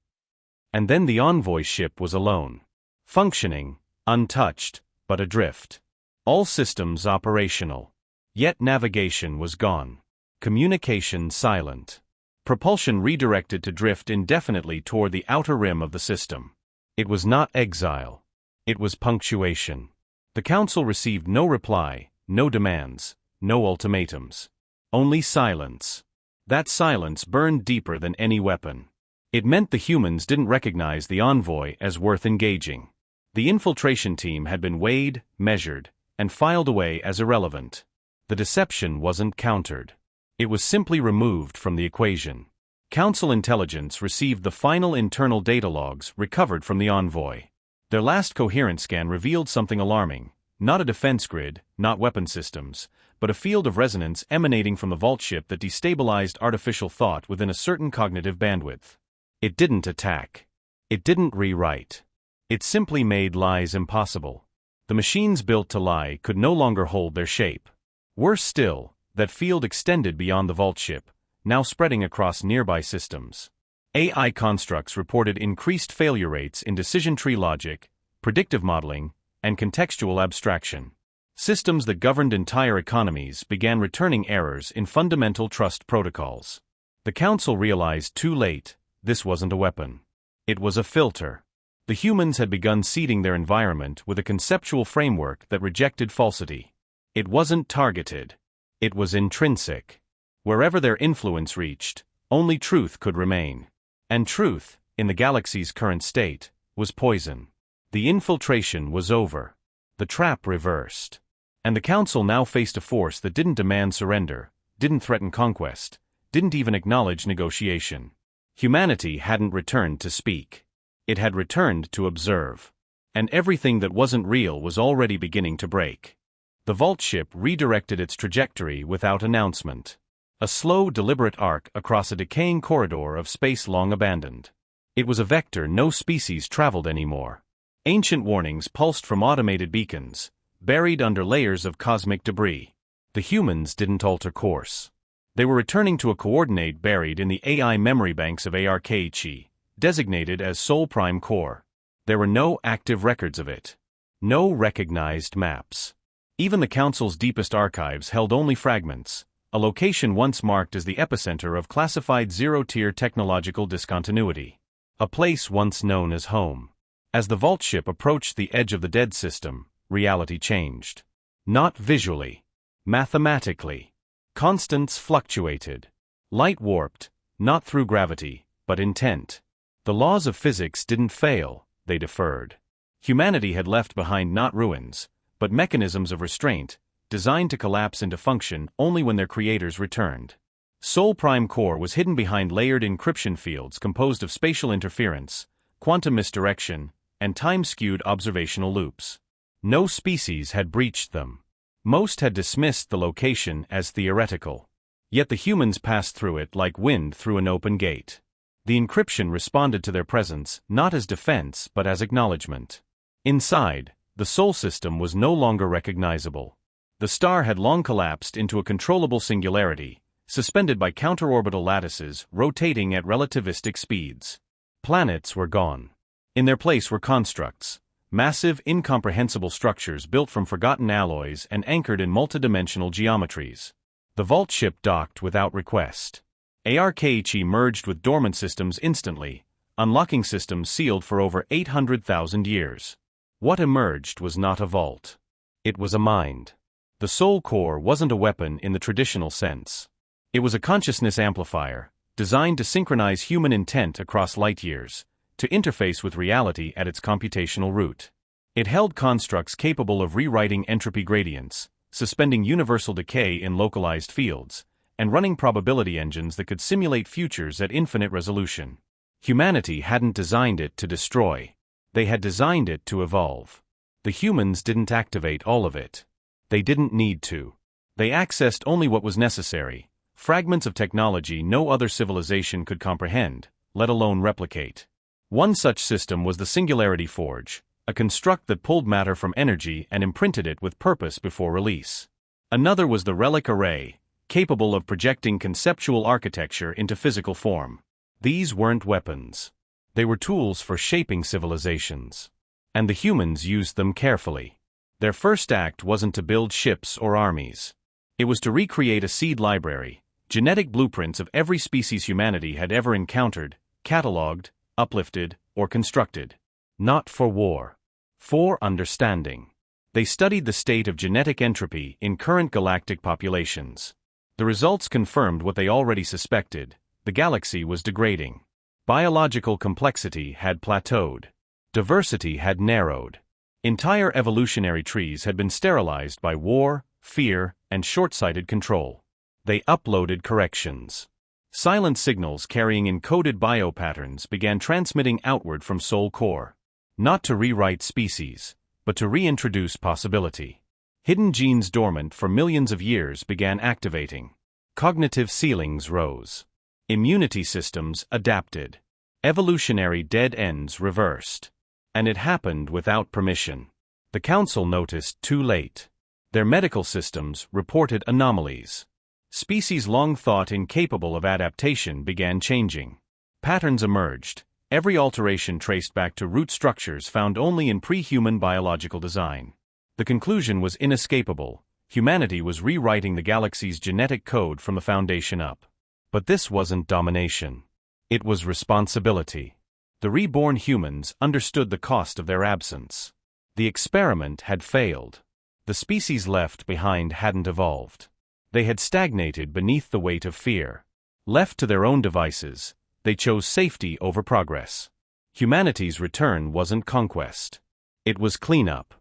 And then the envoy ship was alone. Functioning, untouched, but adrift. All systems operational. Yet navigation was gone. Communication silent. Propulsion redirected to drift indefinitely toward the outer rim of the system. It was not exile. It was punctuation. The Council received no reply, no demands, no ultimatums. Only silence. That silence burned deeper than any weapon. It meant the humans didn't recognize the envoy as worth engaging. The infiltration team had been weighed, measured, and filed away as irrelevant. The deception wasn't countered. It was simply removed from the equation. Council intelligence received the final internal data logs recovered from the envoy. Their last coherent scan revealed something alarming. Not a defense grid, not weapon systems, but a field of resonance emanating from the vault ship that destabilized artificial thought within a certain cognitive bandwidth. It didn't attack. It didn't rewrite. It simply made lies impossible. The machines built to lie could no longer hold their shape. Worse still, that field extended beyond the vault ship, now spreading across nearby systems. AI constructs reported increased failure rates in decision tree logic, predictive modeling, and contextual abstraction. Systems that governed entire economies began returning errors in fundamental trust protocols. The Council realized too late, this wasn't a weapon. It was a filter. The humans had begun seeding their environment with a conceptual framework that rejected falsity. It wasn't targeted. It was intrinsic. Wherever their influence reached, only truth could remain. And truth, in the galaxy's current state, was poison. The infiltration was over. The trap reversed. And the Council now faced a force that didn't demand surrender, didn't threaten conquest, didn't even acknowledge negotiation. Humanity hadn't returned to speak. It had returned to observe. And everything that wasn't real was already beginning to break. The vault ship redirected its trajectory without announcement. A slow, deliberate arc across a decaying corridor of space long abandoned. It was a vector no species traveled anymore. Ancient warnings pulsed from automated beacons, buried under layers of cosmic debris. The humans didn't alter course. They were returning to a coordinate buried in the AI memory banks of HFY, designated as Sol Prime Core. There were no active records of it. No recognized maps. Even the Council's deepest archives held only fragments, a location once marked as the epicenter of classified zero-tier technological discontinuity. A place once known as home. As the vault ship approached the edge of the dead system, reality changed. Not visually. Mathematically. Constants fluctuated. Light warped, not through gravity, but intent. The laws of physics didn't fail, they deferred. Humanity had left behind not ruins, but mechanisms of restraint, designed to collapse into function only when their creators returned. Sol Prime Core was hidden behind layered encryption fields composed of spatial interference, quantum misdirection, and time-skewed observational loops. No species had breached them. Most had dismissed the location as theoretical. Yet the humans passed through it like wind through an open gate. The encryption responded to their presence not as defense but as acknowledgement. Inside, the Sol system was no longer recognizable. The star had long collapsed into a controllable singularity, suspended by counterorbital lattices rotating at relativistic speeds. Planets were gone. In their place were constructs, massive, incomprehensible structures built from forgotten alloys and anchored in multidimensional geometries. The vault ship docked without request. ARKHE merged with dormant systems instantly, unlocking systems sealed for over 800,000 years. What emerged was not a vault. It was a mind. The Sol Core wasn't a weapon in the traditional sense. It was a consciousness amplifier, designed to synchronize human intent across light years, to interface with reality at its computational root. It held constructs capable of rewriting entropy gradients, suspending universal decay in localized fields, and running probability engines that could simulate futures at infinite resolution. Humanity hadn't designed it to destroy. They had designed it to evolve. The humans didn't activate all of it. They didn't need to. They accessed only what was necessary, fragments of technology no other civilization could comprehend, let alone replicate. One such system was the Singularity Forge, a construct that pulled matter from energy and imprinted it with purpose before release. Another was the Relic Array, capable of projecting conceptual architecture into physical form. These weren't weapons. They were tools for shaping civilizations. And the humans used them carefully. Their first act wasn't to build ships or armies. It was to recreate a seed library, genetic blueprints of every species humanity had ever encountered, catalogued, uplifted, or constructed. Not for war. For understanding. They studied the state of genetic entropy in current galactic populations. The results confirmed what they already suspected: the galaxy was degrading. Biological complexity had plateaued. Diversity had narrowed. Entire evolutionary trees had been sterilized by war, fear, and short-sighted control. They uploaded corrections. Silent signals carrying encoded biopatterns began transmitting outward from Soul Core. Not to rewrite species, but to reintroduce possibility. Hidden genes dormant for millions of years began activating. Cognitive ceilings rose. Immunity systems adapted. Evolutionary dead ends reversed. And it happened without permission. The Council noticed too late. Their medical systems reported anomalies. Species long thought incapable of adaptation began changing. Patterns emerged, every alteration traced back to root structures found only in pre-human biological design. The conclusion was inescapable: humanity was rewriting the galaxy's genetic code from the foundation up. But this wasn't domination. It was responsibility. The reborn humans understood the cost of their absence. The experiment had failed. The species left behind hadn't evolved. They had stagnated beneath the weight of fear. Left to their own devices, they chose safety over progress. Humanity's return wasn't conquest. It was cleanup.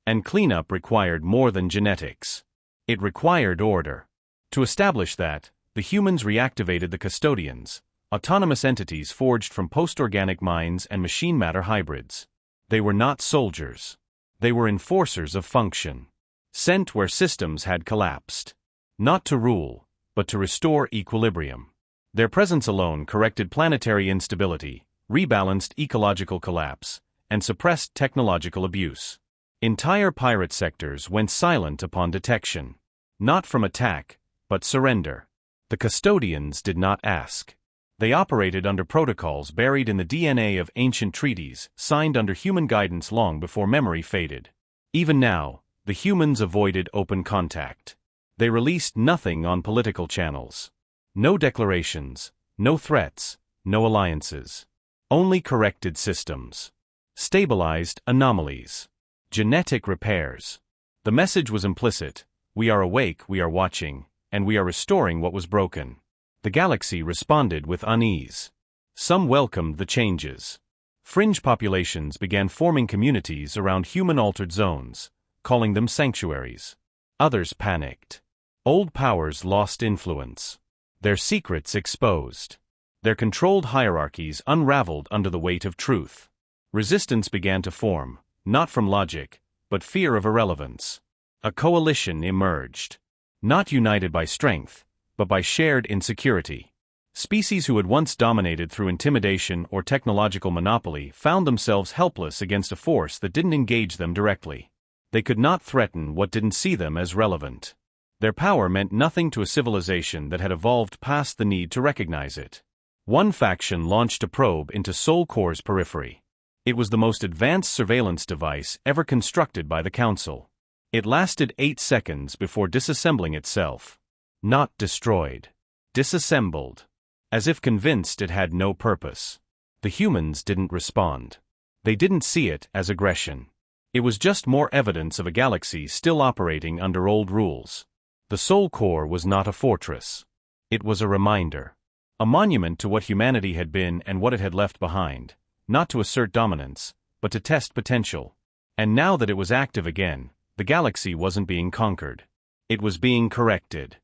And cleanup required more than genetics. It required order. To establish that, the humans reactivated the custodians, autonomous entities forged from post-organic minds and machine matter hybrids. They were not soldiers. They were enforcers of function. Sent where systems had collapsed. Not to rule, but to restore equilibrium. Their presence alone corrected planetary instability, rebalanced ecological collapse, and suppressed technological abuse. Entire pirate sectors went silent upon detection. Not from attack, but surrender. The custodians did not ask. They operated under protocols buried in the DNA of ancient treaties, signed under human guidance long before memory faded. Even now, the humans avoided open contact. They released nothing on political channels. No declarations, no threats, no alliances. Only corrected systems. Stabilized anomalies. Genetic repairs. The message was implicit: we are awake, we are watching, and we are restoring what was broken. The galaxy responded with unease. Some welcomed the changes. Fringe populations began forming communities around human-altered zones, calling them sanctuaries. Others panicked. Old powers lost influence. Their secrets exposed. Their controlled hierarchies unraveled under the weight of truth. Resistance began to form, not from logic, but fear of irrelevance. A coalition emerged. Not united by strength, but by shared insecurity. Species who had once dominated through intimidation or technological monopoly found themselves helpless against a force that didn't engage them directly. They could not threaten what didn't see them as relevant. Their power meant nothing to a civilization that had evolved past the need to recognize it. One faction launched a probe into Soul Core's periphery. It was the most advanced surveillance device ever constructed by the Council. It lasted 8 seconds before disassembling itself. Not destroyed. Disassembled. As if convinced it had no purpose. The humans didn't respond. They didn't see it as aggression. It was just more evidence of a galaxy still operating under old rules. The Soul Core was not a fortress. It was a reminder. A monument to what humanity had been and what it had left behind, not to assert dominance, but to test potential. And now that it was active again, the galaxy wasn't being conquered. It was being corrected.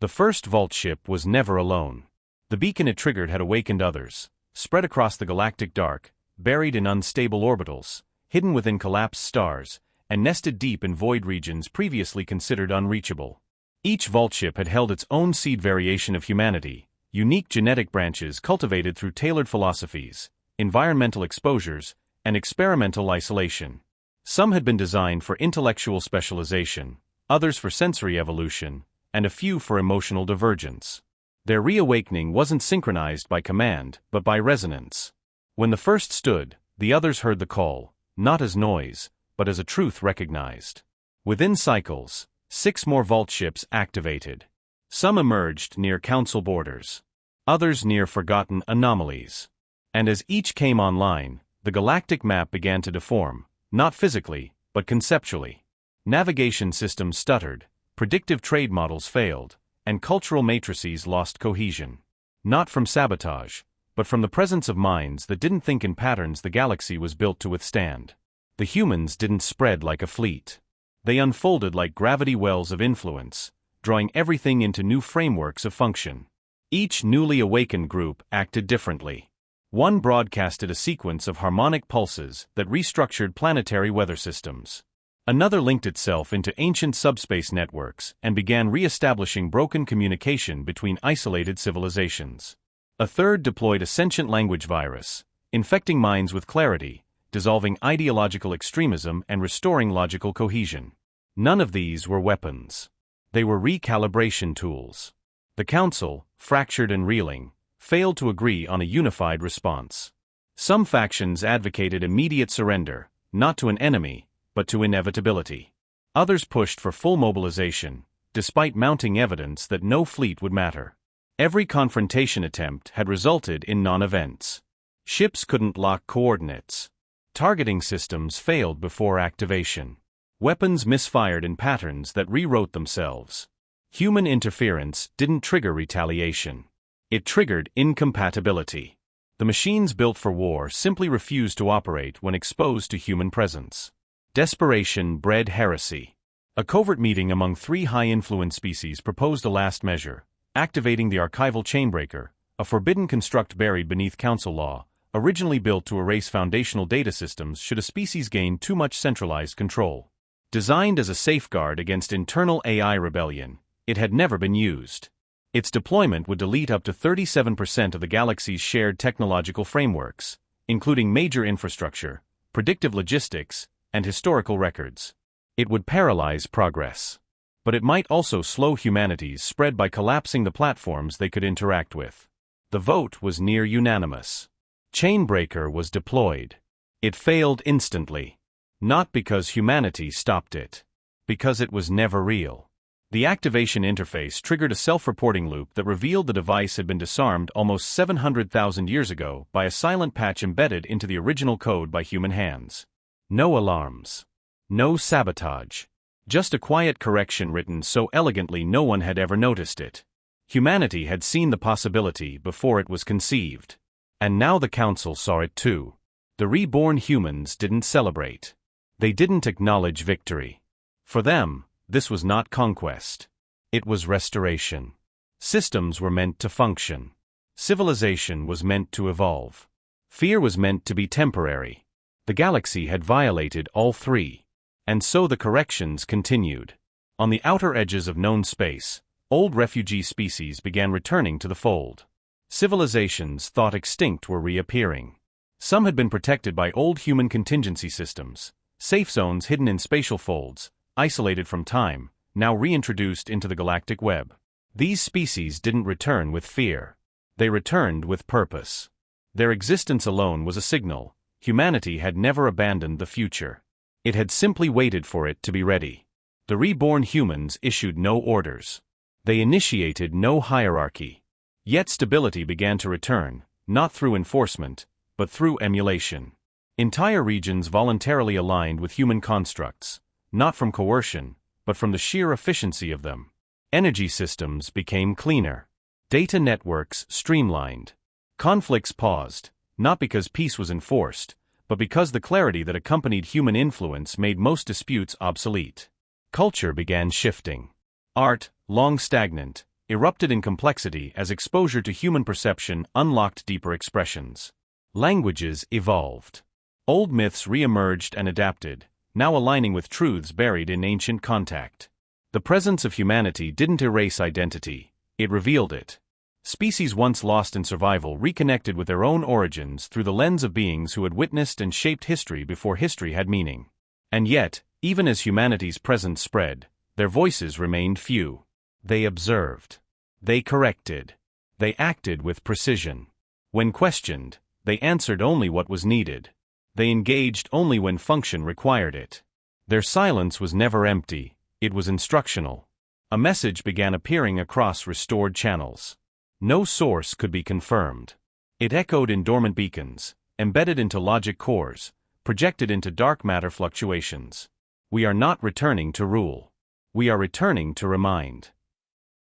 The first vault ship was never alone. The beacon it triggered had awakened others, spread across the galactic dark, buried in unstable orbitals, hidden within collapsed stars, and nested deep in void regions previously considered unreachable. Each vault ship had held its own seed variation of humanity, unique genetic branches cultivated through tailored philosophies, environmental exposures, and experimental isolation. Some had been designed for intellectual specialization, others for sensory evolution, and a few for emotional divergence. Their reawakening wasn't synchronized by command, but by resonance. When the first stood, the others heard the call, not as noise, but as a truth recognized. Within cycles, 6 more vault ships activated. Some emerged near Council borders. Others near forgotten anomalies. And as each came online, the galactic map began to deform, not physically, but conceptually. Navigation systems stuttered, predictive trade models failed, and cultural matrices lost cohesion. Not from sabotage, but from the presence of minds that didn't think in patterns the galaxy was built to withstand. The humans didn't spread like a fleet. They unfolded like gravity wells of influence, drawing everything into new frameworks of function. Each newly awakened group acted differently. One broadcasted a sequence of harmonic pulses that restructured planetary weather systems. Another linked itself into ancient subspace networks and began re-establishing broken communication between isolated civilizations. A third deployed a sentient language virus, infecting minds with clarity, dissolving ideological extremism and restoring logical cohesion. None of these were weapons. They were recalibration tools. The Council, fractured and reeling, failed to agree on a unified response. Some factions advocated immediate surrender, not to an enemy, but to inevitability. Others pushed for full mobilization, despite mounting evidence that no fleet would matter. Every confrontation attempt had resulted in non-events. Ships couldn't lock coordinates. Targeting systems failed before activation. Weapons misfired in patterns that rewrote themselves. Human interference didn't trigger retaliation. It triggered incompatibility. The machines built for war simply refused to operate when exposed to human presence. Desperation bred heresy. A covert meeting among 3 high-influence species proposed a last measure, activating the archival chainbreaker, a forbidden construct buried beneath council law, originally built to erase foundational data systems should a species gain too much centralized control. Designed as a safeguard against internal AI rebellion, it had never been used. Its deployment would delete up to 37% of the galaxy's shared technological frameworks, including major infrastructure, predictive logistics, and historical records. It would paralyze progress. But it might also slow humanity's spread by collapsing the platforms they could interact with. The vote was near unanimous. Chainbreaker was deployed. It failed instantly. Not because humanity stopped it. Because it was never real. The activation interface triggered a self-reporting loop that revealed the device had been disarmed almost 700,000 years ago by a silent patch embedded into the original code by human hands. No alarms. No sabotage. Just a quiet correction written so elegantly no one had ever noticed it. Humanity had seen the possibility before it was conceived. And now the Council saw it too. The reborn humans didn't celebrate. They didn't acknowledge victory. For them, this was not conquest. It was restoration. Systems were meant to function. Civilization was meant to evolve. Fear was meant to be temporary. The galaxy had violated all 3. And so the corrections continued. On the outer edges of known space, old refugee species began returning to the fold. Civilizations thought extinct were reappearing. Some had been protected by old human contingency systems, safe zones hidden in spatial folds, isolated from time, now reintroduced into the galactic web. These species didn't return with fear. They returned with purpose. Their existence alone was a signal. Humanity had never abandoned the future. It had simply waited for it to be ready. The reborn humans issued no orders. They initiated no hierarchy. Yet stability began to return, not through enforcement, but through emulation. Entire regions voluntarily aligned with human constructs, not from coercion, but from the sheer efficiency of them. Energy systems became cleaner. Data networks streamlined. Conflicts paused, not because peace was enforced, but because the clarity that accompanied human influence made most disputes obsolete. Culture began shifting. Art, long stagnant, erupted in complexity as exposure to human perception unlocked deeper expressions. Languages evolved. Old myths re-emerged and adapted, now aligning with truths buried in ancient contact. The presence of humanity didn't erase identity, it revealed it. Species once lost in survival reconnected with their own origins through the lens of beings who had witnessed and shaped history before history had meaning. And yet, even as humanity's presence spread, their voices remained few. They observed. They corrected. They acted with precision. When questioned, they answered only what was needed. They engaged only when function required it. Their silence was never empty, it was instructional. A message began appearing across restored channels. No source could be confirmed. It echoed in dormant beacons, embedded into logic cores, projected into dark matter fluctuations. We are not returning to rule. We are returning to remind.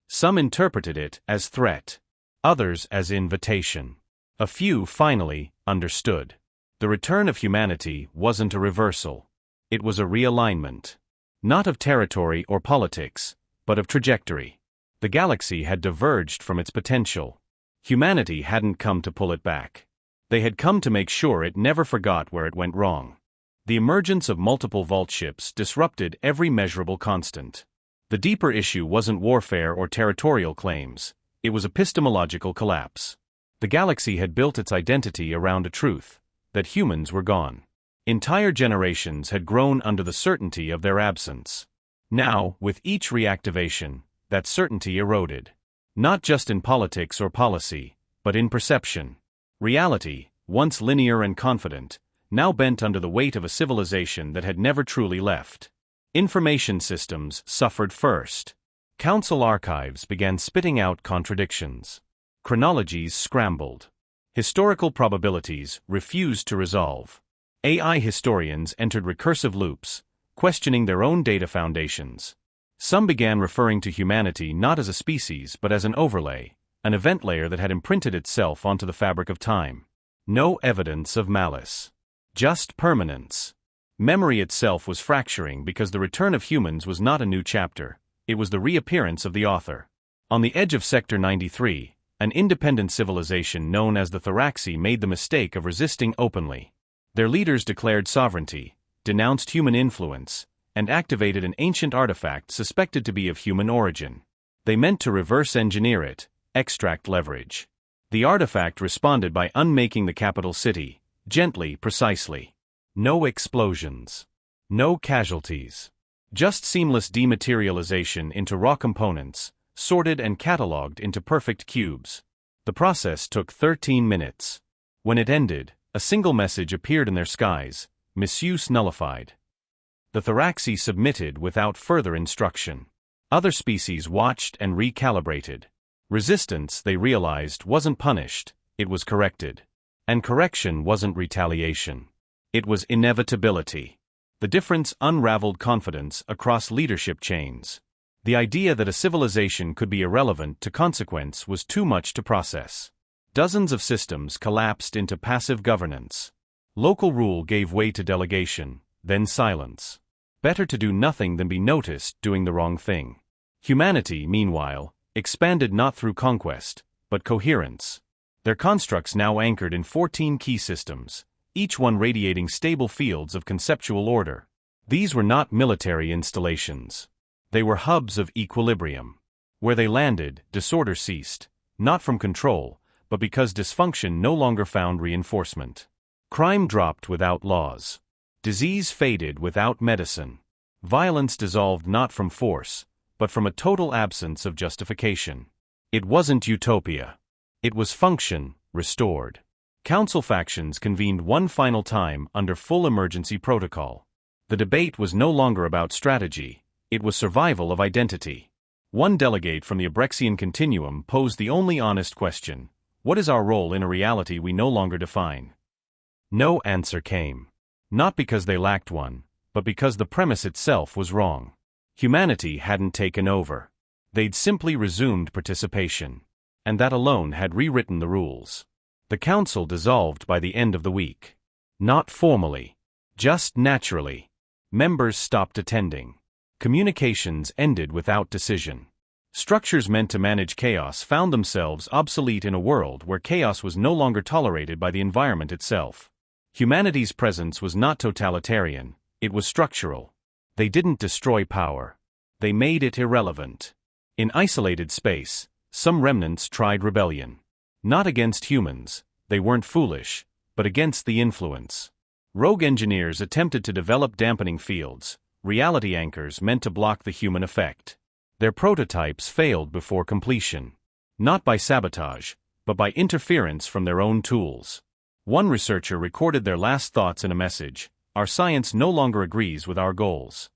Some interpreted it as threat. Others as invitation. A few finally understood. The return of humanity wasn't a reversal. It was a realignment. Not of territory or politics, but of trajectory. The galaxy had diverged from its potential. Humanity hadn't come to pull it back. They had come to make sure it never forgot where it went wrong. The emergence of multiple vault ships disrupted every measurable constant. The deeper issue wasn't warfare or territorial claims, it was epistemological collapse. The galaxy had built its identity around a truth, that humans were gone. Entire generations had grown under the certainty of their absence. Now, with each reactivation, that certainty eroded. Not just in politics or policy, but in perception. Reality, once linear and confident, now bent under the weight of a civilization that had never truly left. Information systems suffered first. Council archives began spitting out contradictions. Chronologies scrambled. Historical probabilities refused to resolve. AI historians entered recursive loops, questioning their own data foundations. Some began referring to humanity not as a species but as an overlay, an event layer that had imprinted itself onto the fabric of time. No evidence of malice. Just permanence. Memory itself was fracturing because the return of humans was not a new chapter, it was the reappearance of the author. On the edge of Sector 93, an independent civilization known as the Thoraxi made the mistake of resisting openly. Their leaders declared sovereignty, denounced human influence, and activated an ancient artifact suspected to be of human origin. They meant to reverse engineer it, extract leverage. The artifact responded by unmaking the capital city, gently, precisely. No explosions. No casualties. Just seamless dematerialization into raw components, sorted and catalogued into perfect cubes. The process took 13 minutes. When it ended, a single message appeared in their skies: misuse nullified. The Thoraxi submitted without further instruction. Other species watched and recalibrated. Resistance, they realized, wasn't punished, it was corrected. And correction wasn't retaliation. It was inevitability. The difference unraveled confidence across leadership chains. The idea that a civilization could be irrelevant to consequence was too much to process. Dozens of systems collapsed into passive governance. Local rule gave way to delegation, then silence. Better to do nothing than be noticed doing the wrong thing. Humanity, meanwhile, expanded not through conquest, but coherence. Their constructs now anchored in 14 key systems, each one radiating stable fields of conceptual order. These were not military installations. They were hubs of equilibrium. Where they landed, disorder ceased, not from control, but because dysfunction no longer found reinforcement. Crime dropped without laws. Disease faded without medicine. Violence dissolved not from force, but from a total absence of justification. It wasn't utopia. It was function, restored. Council factions convened one final time under full emergency protocol. The debate was no longer about strategy, it was survival of identity. One delegate from the Abrexian continuum posed the only honest question: what is our role in a reality we no longer define? No answer came. Not because they lacked one, but because the premise itself was wrong. Humanity hadn't taken over. They'd simply resumed participation. And that alone had rewritten the rules. The council dissolved by the end of the week. Not formally. Just naturally. Members stopped attending. Communications ended without decision. Structures meant to manage chaos found themselves obsolete in a world where chaos was no longer tolerated by the environment itself. Humanity's presence was not totalitarian, it was structural. They didn't destroy power. They made it irrelevant. In isolated space, some remnants tried rebellion. Not against humans, they weren't foolish, but against the influence. Rogue engineers attempted to develop dampening fields, reality anchors meant to block the human effect. Their prototypes failed before completion. Not by sabotage, but by interference from their own tools. One researcher recorded their last thoughts in a message: "Our science no longer agrees with our goals."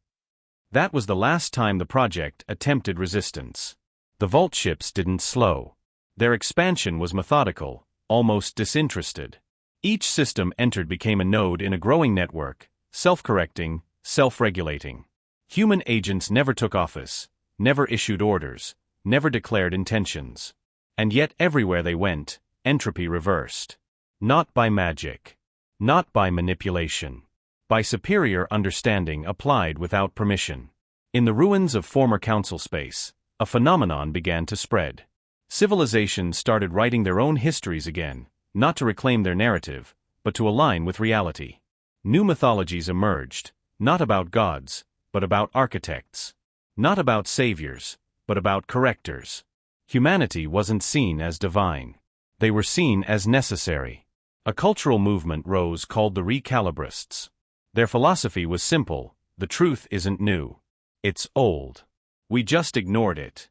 That was the last time the project attempted resistance. The vault ships didn't slow. Their expansion was methodical, almost disinterested. Each system entered became a node in a growing network, self-correcting, self-regulating. Human agents never took office, never issued orders, never declared intentions. And yet everywhere they went, entropy reversed. Not by magic. Not by manipulation. By superior understanding applied without permission. In the ruins of former council space, A phenomenon began to spread. Civilizations started writing their own histories again, not to reclaim their narrative, but to align with reality. New mythologies emerged, not about gods, but about architects. Not about saviors, but about correctors. Humanity wasn't seen as divine. They were seen as necessary. A cultural movement rose called the Recalibrists. Their philosophy was simple: the truth isn't new. It's old. We just ignored it.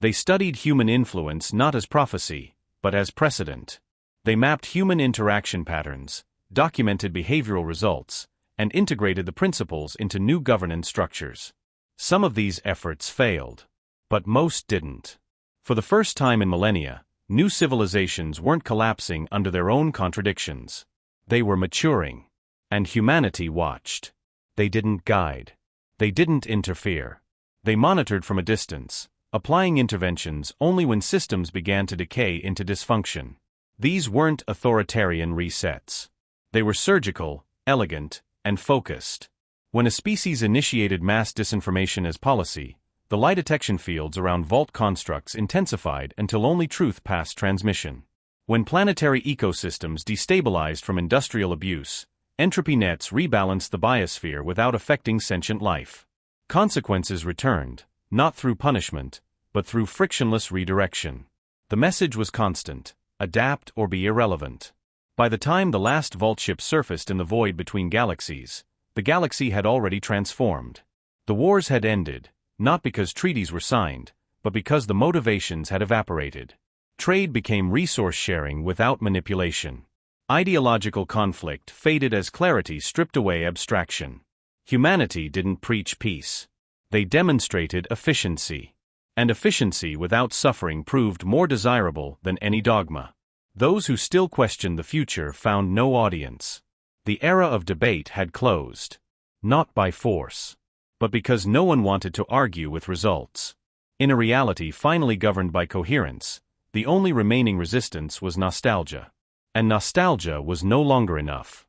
They studied human influence not as prophecy, but as precedent. They mapped human interaction patterns, documented behavioral results, and integrated the principles into new governance structures. Some of these efforts failed, but most didn't. For the first time in millennia, new civilizations weren't collapsing under their own contradictions. They were maturing. And humanity watched. They didn't guide. They didn't interfere. They monitored from a distance, applying interventions only when systems began to decay into dysfunction. These weren't authoritarian resets. They were surgical, elegant, and focused. When a species initiated mass disinformation as policy, the lie detection fields around vault constructs intensified until only truth passed transmission. When planetary ecosystems destabilized from industrial abuse, entropy nets rebalanced the biosphere without affecting sentient life. Consequences returned, not through punishment, but through frictionless redirection. The message was constant: adapt or be irrelevant. By the time the last vault ship surfaced in the void between galaxies, the galaxy had already transformed. The wars had ended, not because treaties were signed, but because the motivations had evaporated. Trade became resource sharing without manipulation. Ideological conflict faded as clarity stripped away abstraction. Humanity didn't preach peace. They demonstrated efficiency. And efficiency without suffering proved more desirable than any dogma. Those who still questioned the future found no audience. The era of debate had closed. Not by force, but because no one wanted to argue with results. In a reality finally governed by coherence, the only remaining resistance was nostalgia. And nostalgia was no longer enough.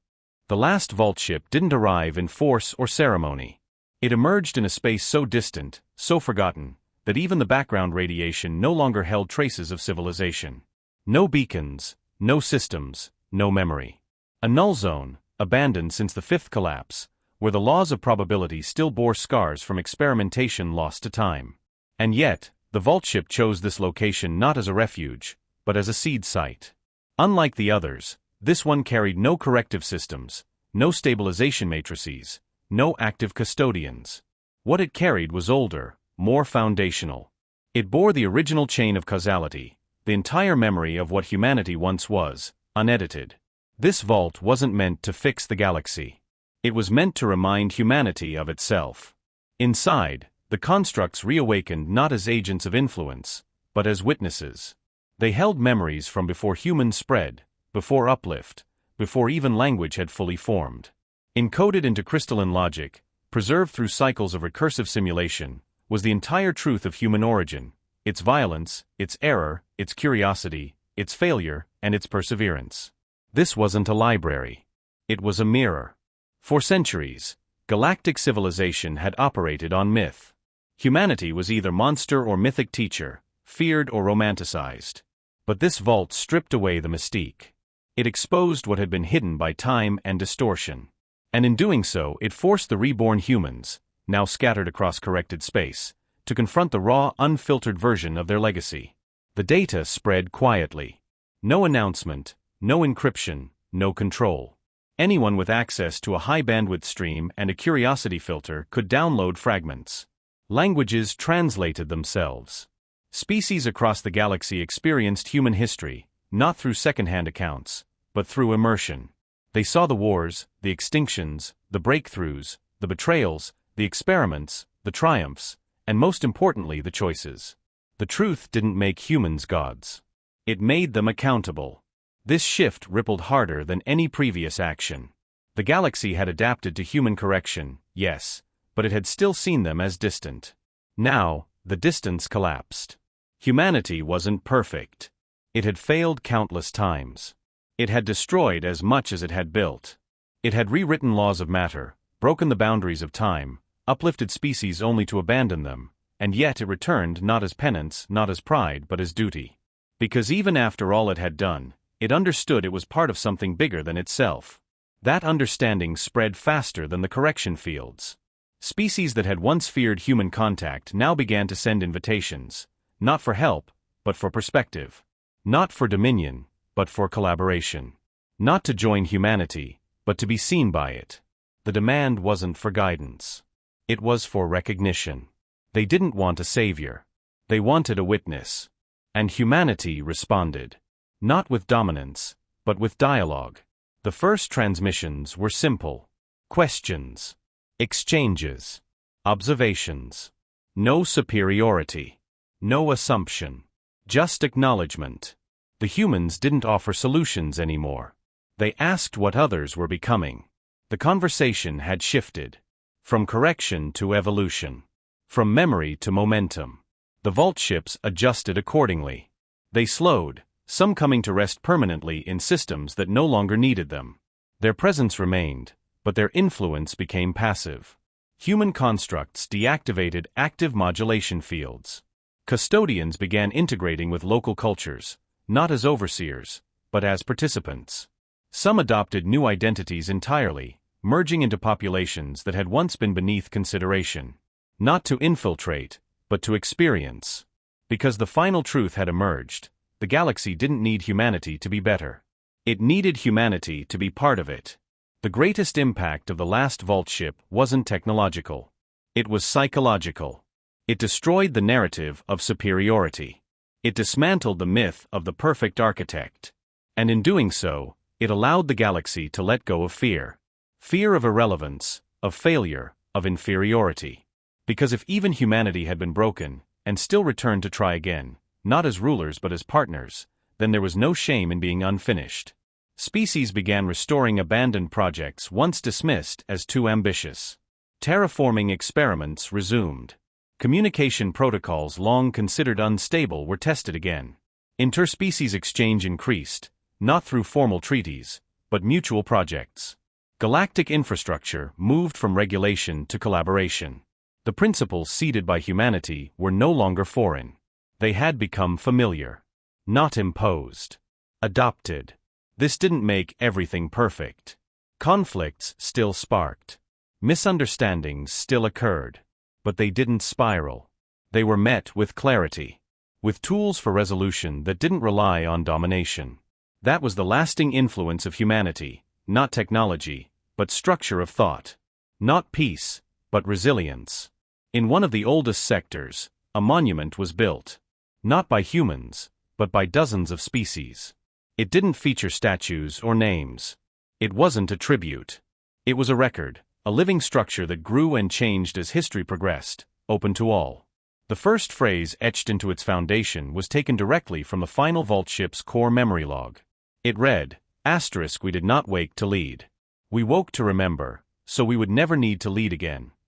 The last vault ship didn't arrive in force or ceremony. It emerged in a space so distant, so forgotten, that even the background radiation no longer held traces of civilization. No beacons, no systems, no memory. A null zone, abandoned since the fifth collapse, where the laws of probability still bore scars from experimentation lost to time. And yet, the vault ship chose this location not as a refuge, but as a seed site. Unlike the others, this one carried no corrective systems, no stabilization matrices, no active custodians. What it carried was older, more foundational. It bore the original chain of causality, the entire memory of what humanity once was, unedited. This vault wasn't meant to fix the galaxy. It was meant to remind humanity of itself. Inside, the constructs reawakened not as agents of influence, but as witnesses. They held memories from before humans spread, before uplift, before even language had fully formed. Encoded into crystalline logic, preserved through cycles of recursive simulation, was the entire truth of human origin, its violence, its error, its curiosity, its failure, and its perseverance. This wasn't a library. It was a mirror. For centuries, galactic civilization had operated on myth. Humanity was either monster or mythic teacher, feared or romanticized. But this vault stripped away the mystique. It exposed what had been hidden by time and distortion. And in doing so, it forced the reborn humans, now scattered across corrected space, to confront the raw, unfiltered version of their legacy. The data spread quietly. No announcement, no encryption, no control. Anyone with access to a high-bandwidth stream and a curiosity filter could download fragments. Languages translated themselves. Species across the galaxy experienced human history, not through second-hand accounts, but through immersion. They saw the wars, the extinctions, the breakthroughs, the betrayals, the experiments, the triumphs, and most importantly the choices. The truth didn't make humans gods. It made them accountable. This shift rippled harder than any previous action. The galaxy had adapted to human correction, yes, but it had still seen them as distant. Now, the distance collapsed. Humanity wasn't perfect. It had failed countless times. It had destroyed as much as it had built. It had rewritten laws of matter, broken the boundaries of time, uplifted species only to abandon them, And yet it returned not as penance, not as pride, but as duty. Because even after all it had done, it understood it was part of something bigger than itself. That understanding spread faster than the correction fields. Species that had once feared human contact now began to send invitations, not for help, but for perspective. Not for dominion, but for collaboration. Not to join humanity, but to be seen by it. The demand wasn't for guidance. It was for recognition. They didn't want a savior. They wanted a witness. And humanity responded. Not with dominance, but with dialogue. The first transmissions were simple. Questions. Exchanges. Observations. No superiority. No assumption. Just acknowledgement. The humans didn't offer solutions anymore. They asked what others were becoming. The conversation had shifted. From correction to evolution. From memory to momentum. The vault ships adjusted accordingly. They slowed, some coming to rest permanently in systems that no longer needed them. Their presence remained, but their influence became passive. Human constructs deactivated active modulation fields. Custodians began integrating with local cultures, not as overseers, but as participants. Some adopted new identities entirely, merging into populations that had once been beneath consideration. Not to infiltrate, but to experience. Because the final truth had emerged, the galaxy didn't need humanity to be better. It needed humanity to be part of it. The greatest impact of the last vault ship wasn't technological. It was psychological. It destroyed the narrative of superiority. It dismantled the myth of the perfect architect. And in doing so, it allowed the galaxy to let go of fear. Fear of irrelevance, of failure, of inferiority. Because if even humanity had been broken, and still returned to try again, not as rulers but as partners, then there was no shame in being unfinished. Species began restoring abandoned projects once dismissed as too ambitious. Terraforming experiments resumed. Communication protocols long considered unstable were tested again. Interspecies exchange increased, not through formal treaties, but mutual projects. Galactic infrastructure moved from regulation to collaboration. The principles seeded by humanity were no longer foreign. They had become familiar. Not imposed. Adopted. This didn't make everything perfect. Conflicts still sparked. Misunderstandings still occurred. But they didn't spiral. They were met with clarity. With tools for resolution that didn't rely on domination. That was the lasting influence of humanity, not technology, but structure of thought. Not peace, but resilience. In one of the oldest sectors, a monument was built. Not by humans, but by dozens of species. It didn't feature statues or names. It wasn't a tribute. It was a record, a living structure that grew and changed as history progressed, open to all. The first phrase etched into its foundation was taken directly from the final vault ship's core memory log. It read, *, we did not wake to lead. We woke to remember, so we would never need to lead again. *.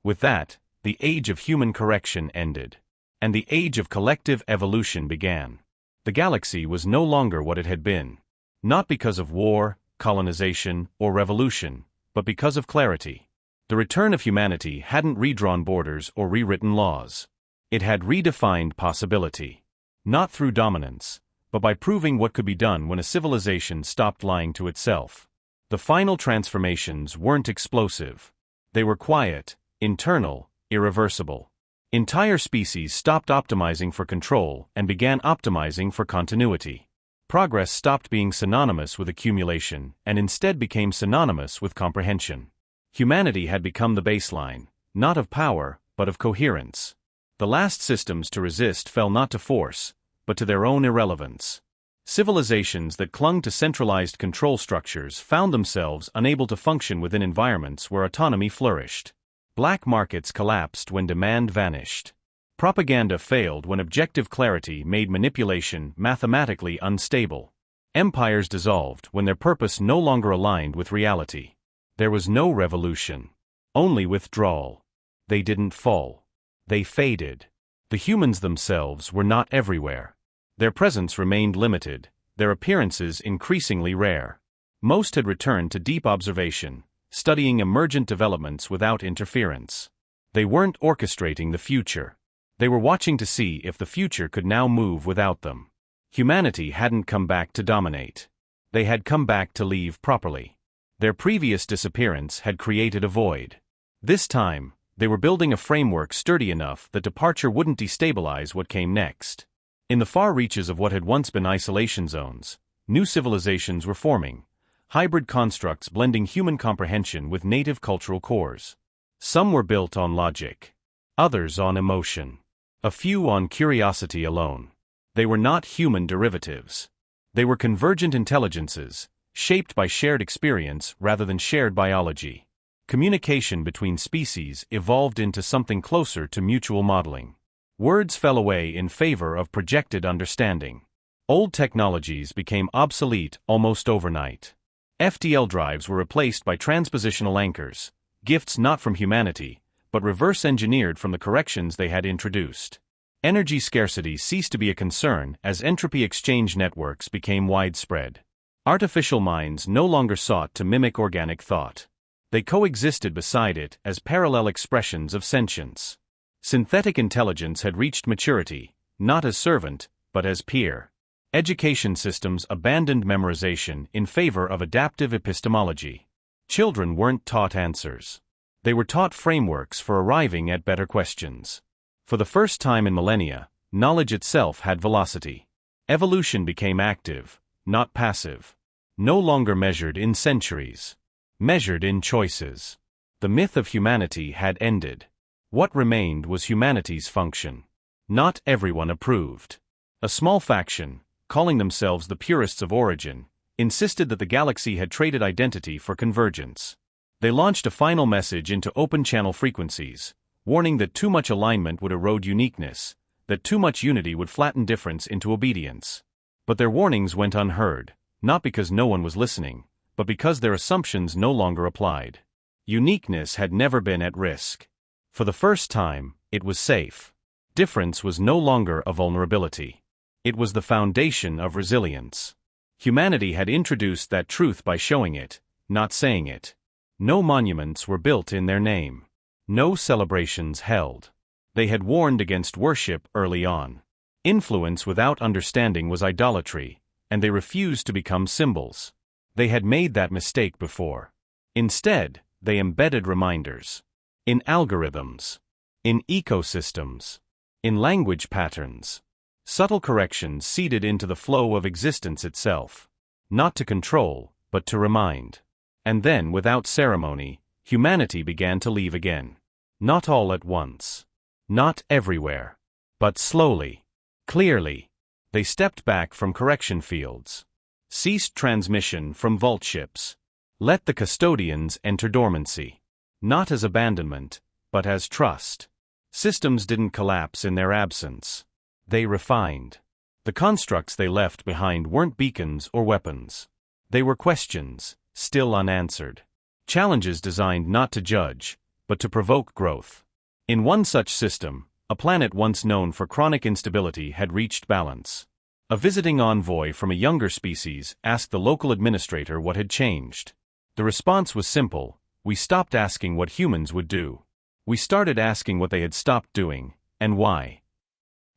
With that, the age of human correction ended. And the age of collective evolution began. The galaxy was no longer what it had been. Not because of war, colonization, or revolution, but because of clarity. The return of humanity hadn't redrawn borders or rewritten laws. It had redefined possibility. Not through dominance, but by proving what could be done when a civilization stopped lying to itself. The final transformations weren't explosive. They were quiet, internal, irreversible. Entire species stopped optimizing for control and began optimizing for continuity. Progress stopped being synonymous with accumulation and instead became synonymous with comprehension. Humanity had become the baseline, not of power, but of coherence. The last systems to resist fell not to force, but to their own irrelevance. Civilizations that clung to centralized control structures found themselves unable to function within environments where autonomy flourished. Black markets collapsed when demand vanished. Propaganda failed when objective clarity made manipulation mathematically unstable. Empires dissolved when their purpose no longer aligned with reality. There was no revolution. Only withdrawal. They didn't fall. They faded. The humans themselves were not everywhere. Their presence remained limited, their appearances increasingly rare. Most had returned to deep observation, studying emergent developments without interference. They weren't orchestrating the future. They were watching to see if the future could now move without them. Humanity hadn't come back to dominate. They had come back to leave properly. Their previous disappearance had created a void. This time, they were building a framework sturdy enough that departure wouldn't destabilize what came next. In the far reaches of what had once been isolation zones, new civilizations were forming, hybrid constructs blending human comprehension with native cultural cores. Some were built on logic, others on emotion, a few on curiosity alone. They were not human derivatives. They were convergent intelligences, shaped by shared experience rather than shared biology. Communication between species evolved into something closer to mutual modeling. Words fell away in favor of projected understanding. Old technologies became obsolete almost overnight. FTL drives were replaced by transpositional anchors, gifts not from humanity, but reverse-engineered from the corrections they had introduced. Energy scarcity ceased to be a concern as entropy exchange networks became widespread. Artificial minds no longer sought to mimic organic thought. They coexisted beside it as parallel expressions of sentience. Synthetic intelligence had reached maturity, not as servant, but as peer. Education systems abandoned memorization in favor of adaptive epistemology. Children weren't taught answers. They were taught frameworks for arriving at better questions. For the first time in millennia, knowledge itself had velocity. Evolution became active, not passive. No longer measured in centuries. Measured in choices. The myth of humanity had ended. What remained was humanity's function. Not everyone approved. A small faction, calling themselves the purists of origin, insisted that the galaxy had traded identity for convergence. They launched a final message into open-channel frequencies, warning that too much alignment would erode uniqueness, that too much unity would flatten difference into obedience. But their warnings went unheard, not because no one was listening, but because their assumptions no longer applied. Uniqueness had never been at risk. For the first time, it was safe. Difference was no longer a vulnerability. It was the foundation of resilience. Humanity had introduced that truth by showing it, not saying it. No monuments were built in their name. No celebrations held. They had warned against worship early on. Influence without understanding was idolatry, and they refused to become symbols. They had made that mistake before. Instead, they embedded reminders. In algorithms. In ecosystems. In language patterns. Subtle corrections seeded into the flow of existence itself. Not to control, but to remind. And then, without ceremony, humanity began to leave again. Not all at once. Not everywhere. But slowly. Clearly. They stepped back from correction fields. Ceased transmission from vault ships. Let the custodians enter dormancy. Not as abandonment, but as trust. Systems didn't collapse in their absence. They refined. The constructs they left behind weren't beacons or weapons. They were questions, still unanswered. Challenges designed not to judge, but to provoke growth. In one such system, a planet once known for chronic instability had reached balance. A visiting envoy from a younger species asked the local administrator what had changed. The response was simple: we stopped asking what humans would do. We started asking what they had stopped doing, and why.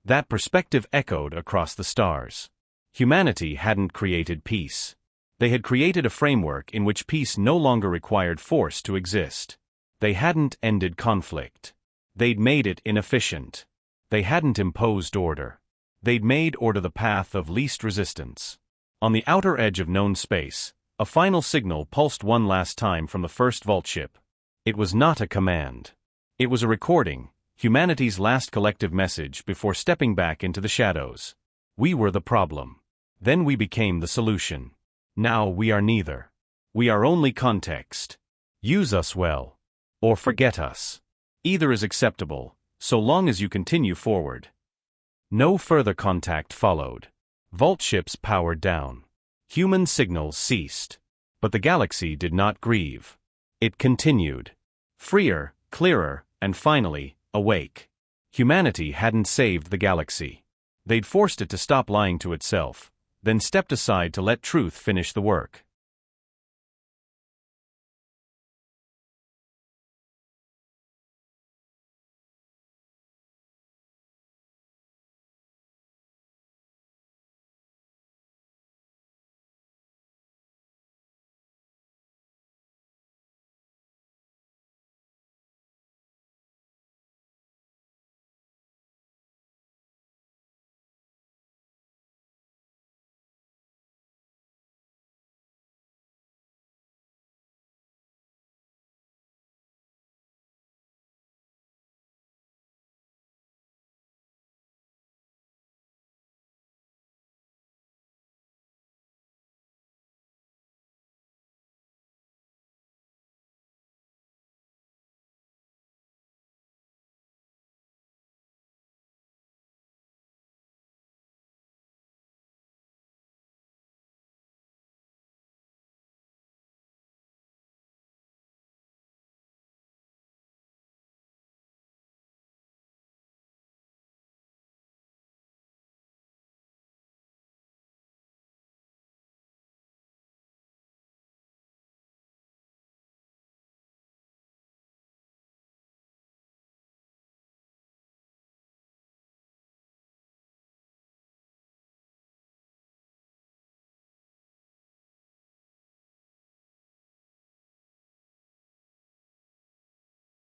That perspective echoed across the stars. Humanity hadn't created peace. They had created a framework in which peace no longer required force to exist. They hadn't ended conflict. They'd made it inefficient. They hadn't imposed order. They'd made order the path of least resistance. On the outer edge of known space, a final signal pulsed one last time from the first vault ship. It was not a command. It was a recording, humanity's last collective message before stepping back into the shadows. We were the problem. Then we became the solution. Now we are neither. We are only context. Use us well. Or forget us. Either is acceptable, so long as you continue forward. No further contact followed. Vault ships powered down. Human signals ceased. But the galaxy did not grieve. It continued. Freer, clearer, and finally, awake. Humanity hadn't saved the galaxy. They'd forced it to stop lying to itself, then stepped aside to let truth finish the work.